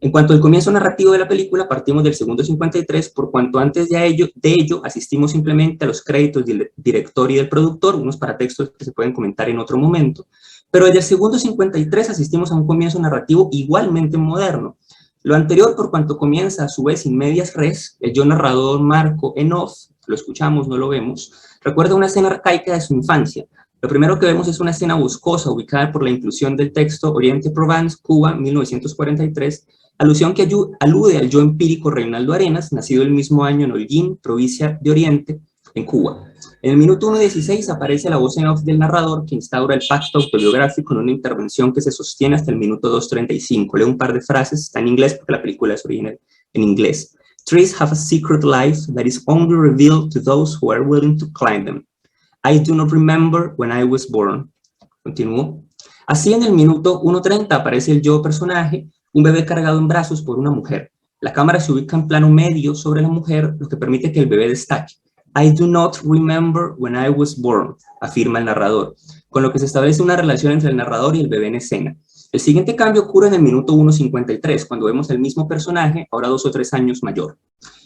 En cuanto al comienzo narrativo de la película, partimos del segundo 53, por cuanto antes de ello asistimos simplemente a los créditos del director y del productor, unos paratextos que se pueden comentar en otro momento. Pero desde el segundo 53 asistimos a un comienzo narrativo igualmente moderno. Lo anterior, por cuanto comienza a su vez in medias res, el yo narrador Marco en off, lo escuchamos, no lo vemos, recuerda una escena arcaica de su infancia. Lo primero que vemos es una escena boscosa ubicada por la inclusión del texto Oriente-Provence, Cuba, 1943, alusión que alude al yo empírico Reinaldo Arenas, nacido el mismo año en Holguín, provincia de Oriente, en Cuba. En el minuto 1:16 aparece la voz en off del narrador que instaura el pacto autobiográfico en una intervención que se sostiene hasta el minuto 2:35. Leo un par de frases, está en inglés porque la película es original en inglés. Trees have a secret life that is only revealed to those who are willing to climb them. I do not remember when I was born. Continúo. Así en el minuto 1:30 aparece el yo personaje, un bebé cargado en brazos por una mujer. La cámara se ubica en plano medio sobre la mujer, lo que permite que el bebé destaque. I do not remember when I was born, afirma el narrador, con lo que se establece una relación entre el narrador y el bebé en escena. El siguiente cambio ocurre en el minuto 1:53, cuando vemos al mismo personaje, ahora 2 o 3 años mayor.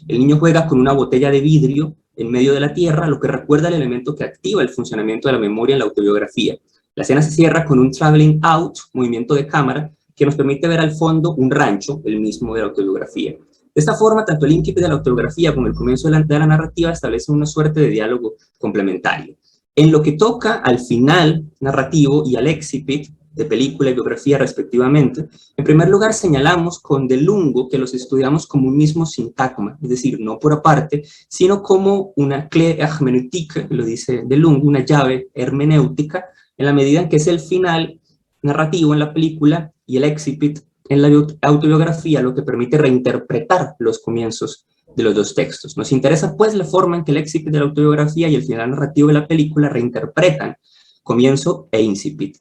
El niño juega con una botella de vidrio en medio de la tierra, lo que recuerda el elemento que activa el funcionamiento de la memoria en la autobiografía. La escena se cierra con un traveling out, movimiento de cámara, que nos permite ver al fondo un rancho, el mismo de la autobiografía. De esta forma, tanto el incipit de la autobiografía como el comienzo de la narrativa establecen una suerte de diálogo complementario. En lo que toca al final narrativo y al excipit de película y biografía respectivamente, en primer lugar señalamos con De Lungo que los estudiamos como un mismo sintagma, es decir, no por aparte, sino como una clé herméneutique, lo dice De Lungo, una llave hermenéutica, en la medida en que es el final narrativo en la película y el excipit en la autobiografía, lo que permite reinterpretar los comienzos de los dos textos. Nos interesa pues la forma en que el excipit de la autobiografía y el final narrativo de la película reinterpretan comienzo e incipit.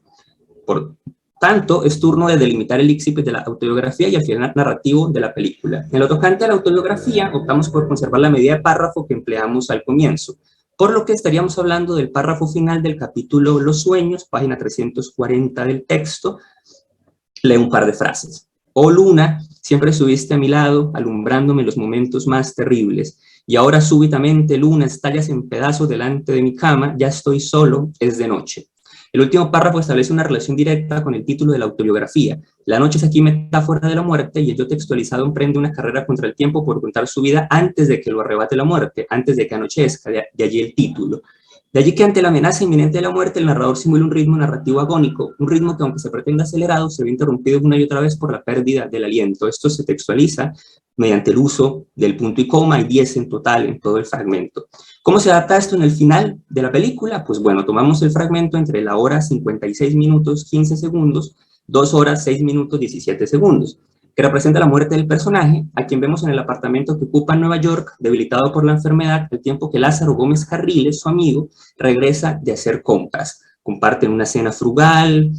Por tanto, es turno de delimitar el excipit de la autobiografía y el final narrativo de la película. En lo tocante a la autobiografía, optamos por conservar la medida de párrafo que empleamos al comienzo, por lo que estaríamos hablando del párrafo final del capítulo Los sueños, página 340 del texto. Leo un par de frases. Oh luna, siempre estuviste a mi lado, alumbrándome los momentos más terribles, y ahora súbitamente, luna, estallas en pedazos delante de mi cama, ya estoy solo, es de noche. El último párrafo establece una relación directa con el título de la autobiografía. La noche es aquí metáfora de la muerte, y el yo textualizado emprende una carrera contra el tiempo por contar su vida antes de que lo arrebate la muerte, antes de que anochezca, de allí el título. De allí que ante la amenaza inminente de la muerte, el narrador simula un ritmo narrativo agónico, un ritmo que aunque se pretenda acelerado, se ve interrumpido una y otra vez por la pérdida del aliento. Esto se textualiza mediante el uso del punto y coma, hay 10 en total en todo el fragmento. ¿Cómo se adapta esto en el final de la película? Pues bueno, tomamos el fragmento entre la hora 56 minutos 15 segundos, 2 horas 6 minutos 17 segundos, que representa la muerte del personaje, a quien vemos en el apartamento que ocupa en Nueva York, debilitado por la enfermedad, al tiempo que Lázaro Gómez Carriles, su amigo, regresa de hacer compras. Comparten una cena frugal,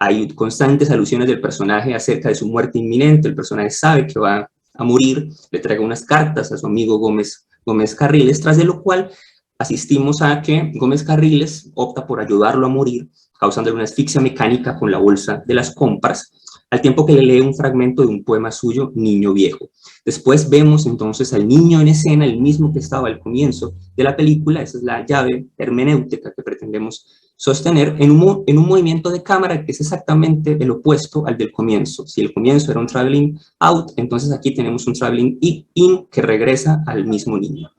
hay constantes alusiones del personaje acerca de su muerte inminente. El personaje sabe que va a morir, le trae unas cartas a su amigo Gómez Carriles, tras de lo cual asistimos a que Gómez Carriles opta por ayudarlo a morir, causándole una asfixia mecánica con la bolsa de las compras, al tiempo que le lee un fragmento de un poema suyo, Niño Viejo. Después vemos entonces al niño en escena, el mismo que estaba al comienzo de la película. Esa es la llave hermenéutica que pretendemos sostener en un movimiento de cámara que es exactamente el opuesto al del comienzo. Si el comienzo era un traveling out, entonces aquí tenemos un traveling in que regresa al mismo niño.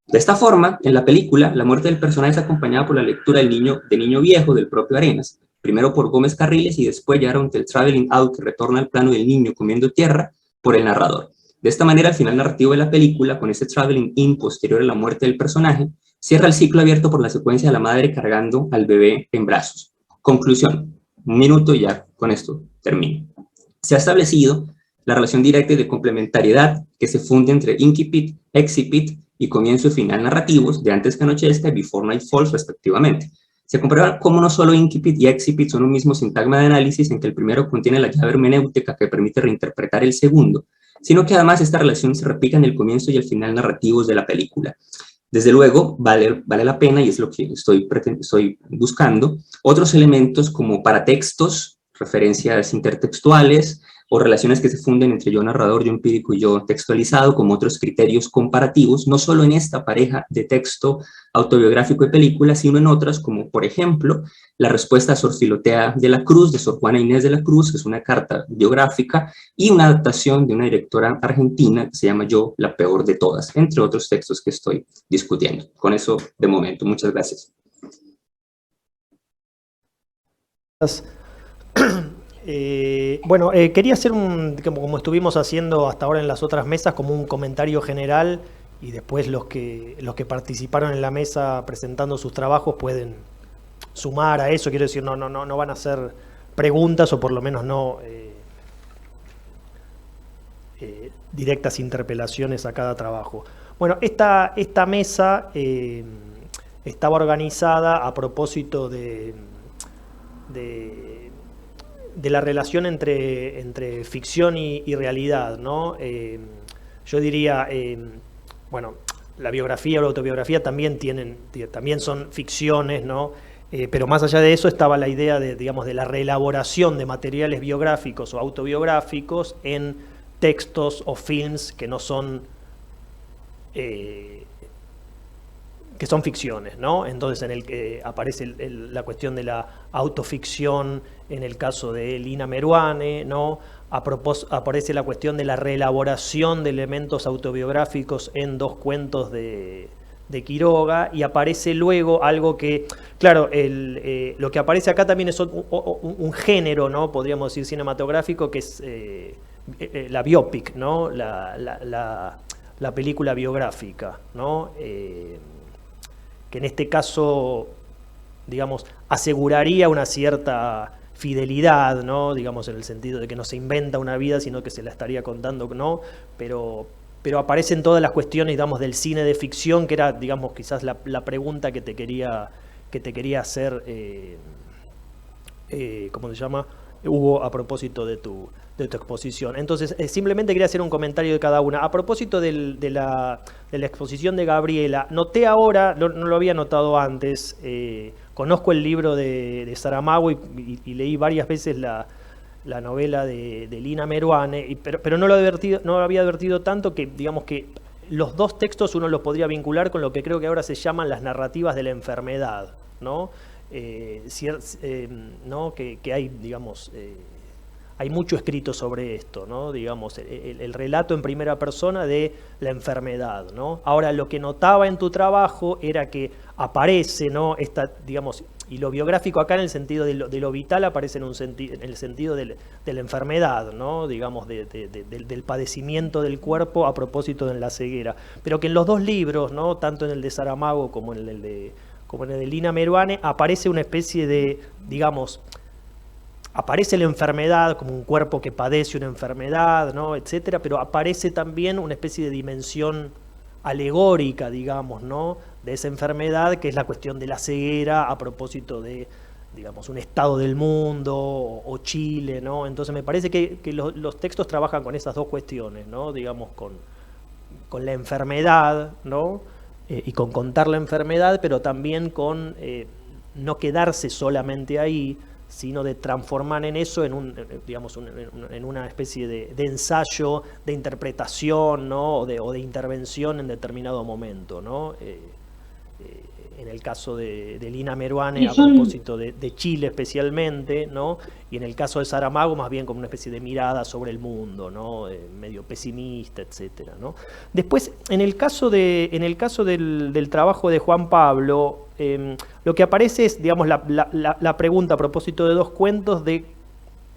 De esta forma, en la película, la muerte del personaje es acompañada por la lectura de Niño Viejo del propio Arenas, primero por Gómez Carriles y después ya durante el traveling out que retorna al plano del niño comiendo tierra por el narrador. De esta manera, el final narrativo de la película, con ese traveling in posterior a la muerte del personaje, cierra el ciclo abierto por la secuencia de la madre cargando al bebé en brazos. Conclusión, 1 minuto y ya con esto termino. Se ha establecido la relación directa y de complementariedad que se funde entre incipit, excipit y comienzo y final narrativos de Antes que anochezca y Before Night Falls respectivamente. Se comprueba cómo no solo incipit y excipit son un mismo sintagma de análisis en que el primero contiene la llave hermenéutica que permite reinterpretar el segundo, sino que además esta relación se replica en el comienzo y el final narrativos de la película. Desde luego, vale la pena, y es lo que estoy buscando, otros elementos como paratextos, referencias intertextuales, o relaciones que se funden entre yo narrador, yo empírico y yo textualizado, como otros criterios comparativos, no solo en esta pareja de texto autobiográfico y película, sino en otras, como por ejemplo, la respuesta a Sor Filotea de la Cruz, de Sor Juana Inés de la Cruz, que es una carta biográfica, y una adaptación de una directora argentina que se llama Yo, la peor de todas, entre otros textos que estoy discutiendo. Con eso, de momento, muchas gracias. Quería hacer como estuvimos haciendo hasta ahora en las otras mesas, como un comentario general, y después los que participaron en la mesa presentando sus trabajos pueden sumar a eso. Quiero decir, no van a hacer preguntas, o por lo menos no directas interpelaciones a cada trabajo. Bueno, esta mesa estaba organizada a propósito de la relación entre ficción y realidad, ¿no? Yo diría, la biografía o la autobiografía también son ficciones, ¿no? Pero más allá de eso estaba la idea de la reelaboración de materiales biográficos o autobiográficos en textos o films que no son que son ficciones, ¿no? Entonces, en el que aparece la cuestión de la autoficción en el caso de Lina Meruane, ¿no? Aparece la cuestión de la reelaboración de elementos autobiográficos en 2 cuentos de Quiroga, y aparece luego algo que, claro, lo que aparece acá también es un género, ¿no? Podríamos decir cinematográfico, que es la biopic, ¿no? La película biográfica, ¿no? Que en este caso, digamos, aseguraría una cierta fidelidad, ¿no? Digamos, en el sentido de que no se inventa una vida, sino que se la estaría contando, ¿no? Pero aparecen todas las cuestiones, digamos, del cine de ficción, que era, digamos, quizás la pregunta que te quería hacer, ¿cómo se llama? Hugo, a propósito de tu exposición. Entonces, simplemente quería hacer un comentario de cada una. A propósito de la exposición de Gabriela, noté ahora, no lo había notado antes, conozco el libro de Saramago y leí varias veces la novela de Lina Meruane, pero no lo había advertido tanto, que digamos que los 2 textos uno los podría vincular con lo que creo que ahora se llaman las narrativas de la enfermedad, ¿no? ¿No? Que hay, digamos, hay mucho escrito sobre esto, ¿no? Digamos, el relato en primera persona de la enfermedad, ¿no? Ahora, lo que notaba en tu trabajo era que aparece, ¿no? Digamos, y lo biográfico acá en el sentido de lo vital aparece en el sentido de la enfermedad, ¿no? Digamos, del padecimiento del cuerpo a propósito de la ceguera. Pero que en los 2 libros, ¿no? Tanto en el de Saramago como en el de Lina Meruane, aparece una especie de, digamos, aparece la enfermedad como un cuerpo que padece una enfermedad, ¿no? Etcétera, pero aparece también una especie de dimensión alegórica, digamos, ¿no? De esa enfermedad, que es la cuestión de la ceguera a propósito de digamos, un estado del mundo o Chile, ¿no? Entonces me parece que los textos trabajan con esas dos cuestiones, ¿no? Digamos, con la enfermedad, ¿no? Y con contar la enfermedad, pero también con no quedarse solamente ahí, sino de transformar en eso digamos, en una especie de ensayo, de interpretación, ¿no? o de intervención en determinado momento, ¿no? En el caso de Lina Meruane, a propósito de Chile especialmente, ¿no? Y en el caso de Saramago, más bien como una especie de mirada sobre el mundo, ¿no? Medio pesimista, etcétera, ¿no? Después, en el caso del trabajo de Juan Pablo, lo que aparece es, digamos, la pregunta a propósito de dos cuentos de,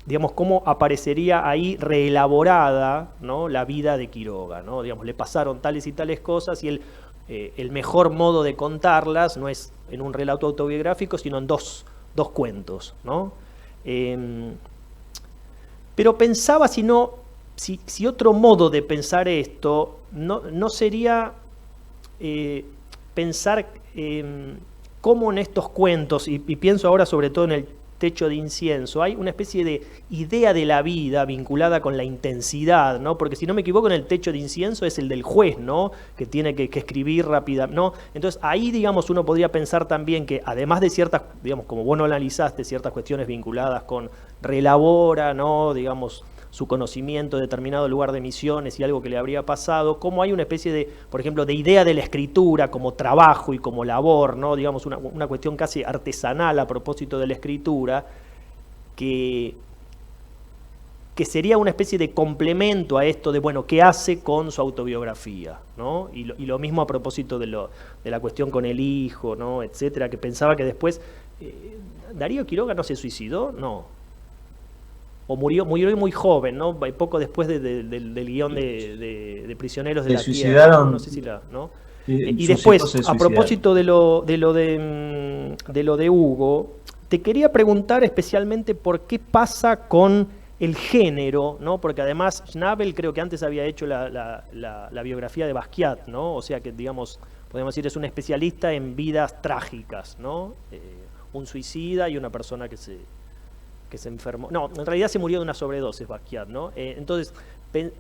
digamos, cómo aparecería ahí reelaborada, ¿no? La vida de Quiroga, ¿no? Digamos, le pasaron tales y tales cosas y el mejor modo de contarlas no es en un relato autobiográfico, sino en dos cuentos, ¿no? Pero pensaba si otro modo de pensar esto no sería pensar cómo en estos cuentos, y pienso ahora sobre todo en el Techo de incienso, hay una especie de idea de la vida vinculada con la intensidad, ¿no? Porque si no me equivoco, en el Techo de incienso es el del juez, ¿no? Que tiene que escribir rápida, ¿no? Entonces ahí, digamos, uno podría pensar también que además de ciertas, digamos, como vos no analizaste, ciertas cuestiones vinculadas con relabora, ¿no? Digamos, su conocimiento de determinado lugar de Misiones y algo que le habría pasado, cómo hay una especie de, por ejemplo, de idea de la escritura como trabajo y como labor, ¿no? Digamos, una cuestión casi artesanal a propósito de la escritura, que sería una especie de complemento a esto de, bueno, ¿qué hace con su autobiografía? ¿No? Y lo mismo a propósito de la cuestión con el hijo, ¿no? Etcétera, que pensaba que después, ¿Darío Quiroga no se suicidó? No. O murió muy joven, ¿no? Poco después del guión de Prisioneros de la Tierra. No sé si ¿no? Y después, a propósito de lo de Hugo, te quería preguntar especialmente por qué pasa con el género, ¿no? Porque además Schnabel creo que antes había hecho la biografía de Basquiat, ¿no? O sea que, digamos, podemos decir, es un especialista en vidas trágicas, ¿no? Un suicida y una persona que se enfermó. No, en realidad se murió de una sobredosis Basquiat, ¿no? Entonces,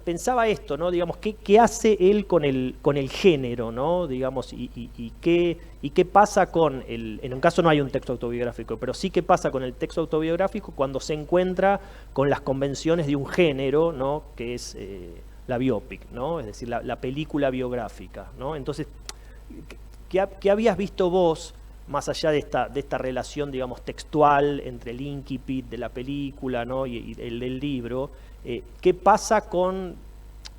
pensaba esto, ¿no? Digamos, ¿qué hace él con el género, ¿no? Digamos, y qué pasa con en un caso no hay un texto autobiográfico, pero sí qué pasa con el texto autobiográfico cuando se encuentra con las convenciones de un género, ¿no? Que es la biopic, ¿no? Es decir, la película biográfica, ¿no? Entonces, ¿qué habías visto vos más allá de esta relación, digamos, textual entre el incipit de la película, ¿no? y el del libro? ¿Qué pasa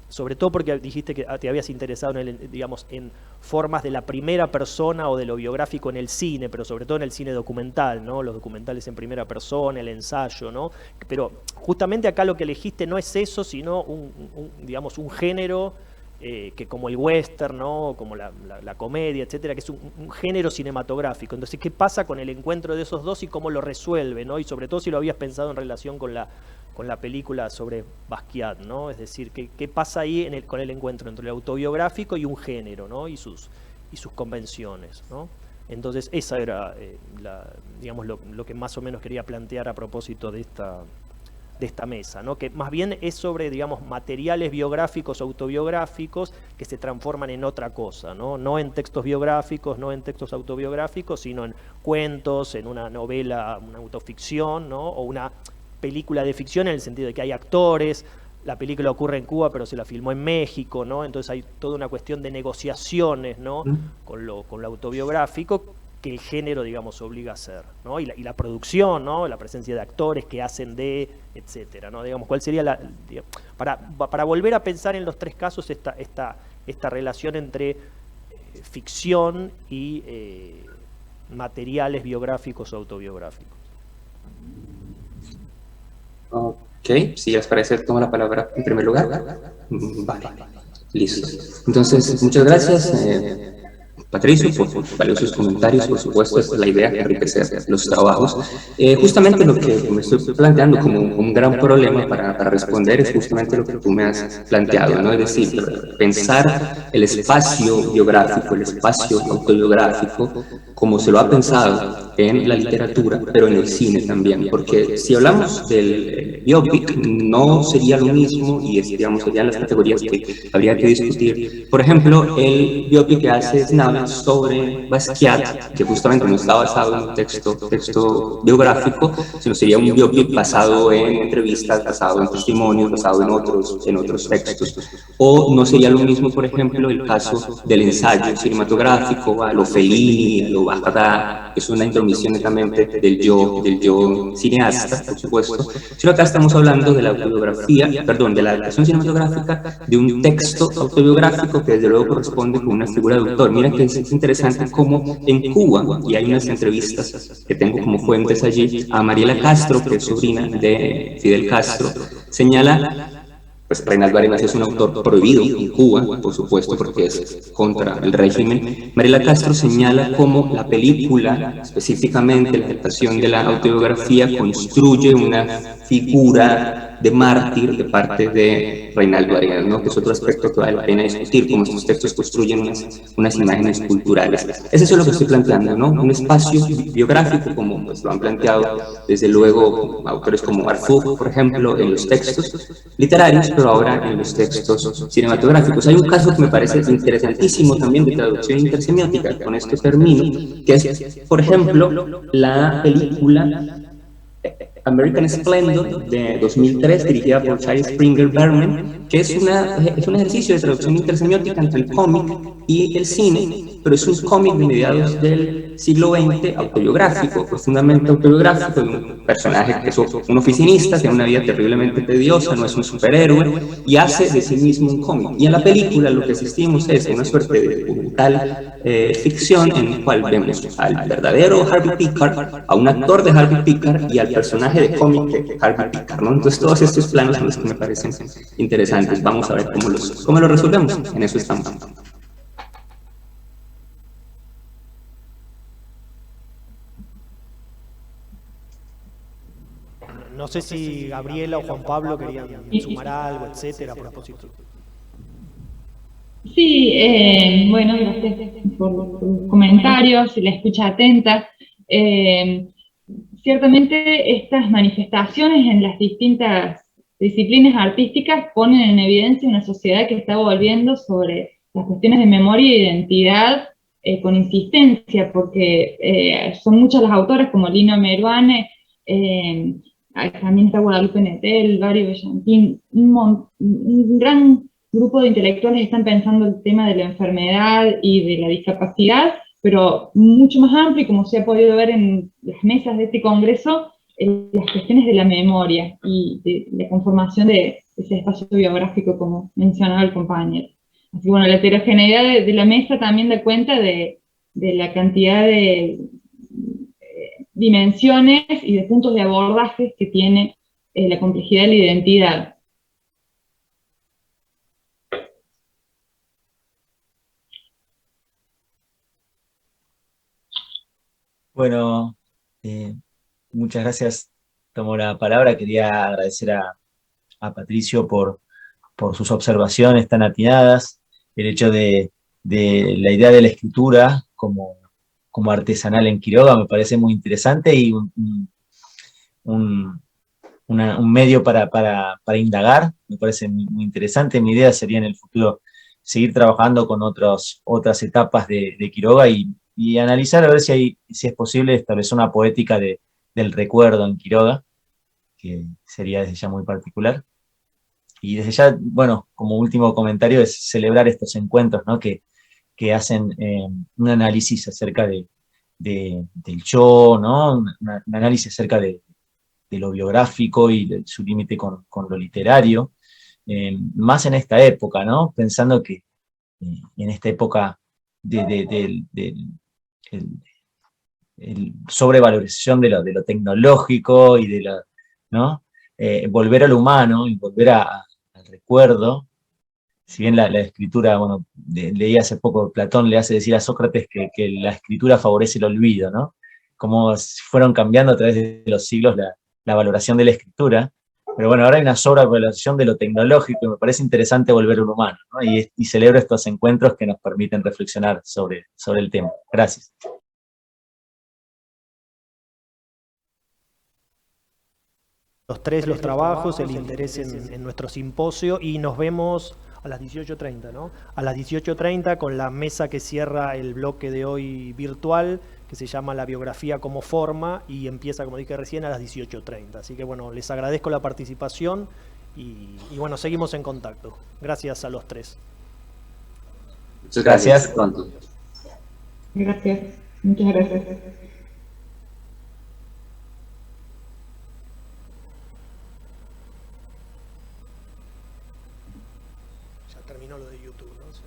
sobre todo porque dijiste que te habías interesado en formas de la primera persona o de lo biográfico en el cine, pero sobre todo en el cine documental, ¿no? Los documentales en primera persona, el ensayo, ¿no? Pero justamente acá lo que elegiste no es eso, sino digamos, un género que como el western, ¿no? Como la comedia, etcétera, que es un género cinematográfico. Entonces, ¿qué pasa con el encuentro de esos dos y cómo lo resuelve, ¿no? Y sobre todo si lo habías pensado en relación con la película sobre Basquiat, ¿no? Es decir, ¿qué pasa ahí con el encuentro entre el autobiográfico y un género, ¿no? Y sus convenciones, ¿no? Entonces, esa era, digamos, lo que más o menos quería plantear a propósito de esta mesa, ¿no? Que más bien es sobre, digamos, materiales biográficos, autobiográficos, que se transforman en otra cosa, ¿no? No en textos biográficos, no en textos autobiográficos, sino en cuentos, en una novela, una autoficción, ¿no? O una película de ficción en el sentido de que hay actores, la película ocurre en Cuba, pero se la filmó en México, ¿no? Entonces hay toda una cuestión de negociaciones, ¿no? Con lo autobiográfico, que el género, digamos, obliga a hacer, ¿no? Y la producción, ¿no? La presencia de actores que hacen etcétera, ¿no? Digamos, ¿cuál sería para volver a pensar en los tres casos esta relación entre ficción y materiales biográficos o autobiográficos? Ok, si les parece, tomo la palabra en primer lugar. Vale, listo. Entonces, muchas gracias. Patricio, por valiosos comentarios. Por supuesto, esta es la idea, enriquecer los trabajos. Justamente lo que me estoy planteando como un gran problema para responder es justamente lo que tú me has planteado, ¿no? Es decir, pensar el espacio biográfico, el espacio autobiográfico, como se lo ha pensado en la literatura, pero en el cine también, porque si hablamos del biopic, no sería lo mismo, y digamos, serían las categorías que habría que discutir. Por ejemplo, el biopic que hace Snabel sobre Basquiat, que justamente no está basado en un texto biográfico, sino sería un biopic basado en entrevistas, basado en testimonios, basado en otros textos. O no sería lo mismo, por ejemplo, el caso del ensayo cinematográfico, a lo Fellini, a lo Bajada, que es una intromisión netamente del yo cineasta, por supuesto, sino acá estamos hablando de la autobiografía, perdón, de la adaptación cinematográfica de un texto autobiográfico que desde luego corresponde con una figura de autor. Mira que es interesante cómo en Cuba, y hay unas entrevistas que tengo como fuentes allí, a Mariela Castro, que es sobrina de Fidel Castro, señala, pues Reinaldo Arenas es un autor prohibido en Cuba, por supuesto, porque es contra el régimen. Mariela Castro señala cómo la película, específicamente la adaptación de la autobiografía, construye una figura de mártir de parte de Reinaldo Arenas, ¿no? Que es otro aspecto que vale la pena discutir, cómo estos textos construyen unas imágenes culturales. Eso es lo que estoy planteando, ¿no? Un espacio biográfico, como pues, lo han planteado desde luego autores como Arfuk, por ejemplo, en los textos literarios, pero ahora en los textos cinematográficos. Hay un caso que me parece interesantísimo también de traducción intersemiótica, con esto termino, que es, por ejemplo, la película American Splendor de 2003, dirigida por Charles Springer Berman, que es un ejercicio de traducción intersemiótica entre el cómic y el cine, pero es un cómic de mediados del siglo XX, autobiográfico, profundamente autobiográfico, de un personaje que es un oficinista, tiene una vida terriblemente tediosa, no es un superhéroe, y hace de sí mismo un cómic. Y en la película lo que asistimos es una suerte de documental ficción en el cual vemos al verdadero Harvey Pickard, a un actor de Harvey Pickard y al personaje de cómic de Harvey Pickard, ¿no? Entonces todos estos planos son los que me parecen interesantes. Vamos a ver cómo lo resolvemos. En eso estamos. No sé si Gabriela o Juan Pablo querían sumar algo, etcétera, a propósito. Sí, bueno, gracias por los comentarios y la escucha atenta. Ciertamente estas manifestaciones en las distintas disciplinas artísticas ponen en evidencia una sociedad que está volviendo sobre las cuestiones de memoria e identidad con insistencia, porque son muchas las autoras como Lina Meruane, también está Guadalupe Nettel, Gary Bellantín, un gran grupo de intelectuales están pensando el tema de la enfermedad y de la discapacidad, pero mucho más amplio, y como se ha podido ver en las mesas de este congreso, las cuestiones de la memoria y de la conformación de ese espacio biográfico, como mencionaba el compañero. Así que bueno, la heterogeneidad de la mesa también da cuenta de la cantidad de dimensiones y de puntos de abordaje que tiene la complejidad de la identidad. Bueno, muchas gracias. Tomo la palabra. Quería agradecer a Patricio por sus observaciones tan atinadas, el hecho de la idea de la escritura como artesanal en Quiroga me parece muy interesante y un medio para indagar, me parece muy interesante. Mi idea sería en el futuro seguir trabajando con otras etapas de Quiroga y analizar a ver si es posible establecer una poética del recuerdo en Quiroga, que sería desde ya muy particular. Y desde ya, bueno, como último comentario es celebrar estos encuentros, ¿no? que hacen un análisis acerca del yo, ¿no? Un análisis acerca de lo biográfico y de su límite con lo literario, más en esta época, ¿no? Pensando que en esta época el sobrevalorización de lo tecnológico y ¿no? Volver a lo humano y volver al recuerdo si bien la escritura, bueno, leí hace poco, Platón le hace decir a Sócrates que la escritura favorece el olvido, ¿no? Cómo fueron cambiando a través de los siglos la valoración de la escritura. Pero bueno, ahora hay una sobrevaloración de lo tecnológico y me parece interesante volver un humano, ¿no? Y celebro estos encuentros que nos permiten reflexionar sobre el tema. Gracias. Los tres los trabajos, el interés en nuestro simposio, y nos vemos a las 18:30, ¿no? A las 18:30 con la mesa que cierra el bloque de hoy virtual, que se llama La biografía como forma, y empieza, como dije recién, a las 18:30. Así que bueno, les agradezco la participación y bueno, seguimos en contacto. Gracias a los tres. Muchas gracias. Hasta pronto. Gracias. Muchas gracias. Ya terminó lo de YouTube, ¿no? Sí.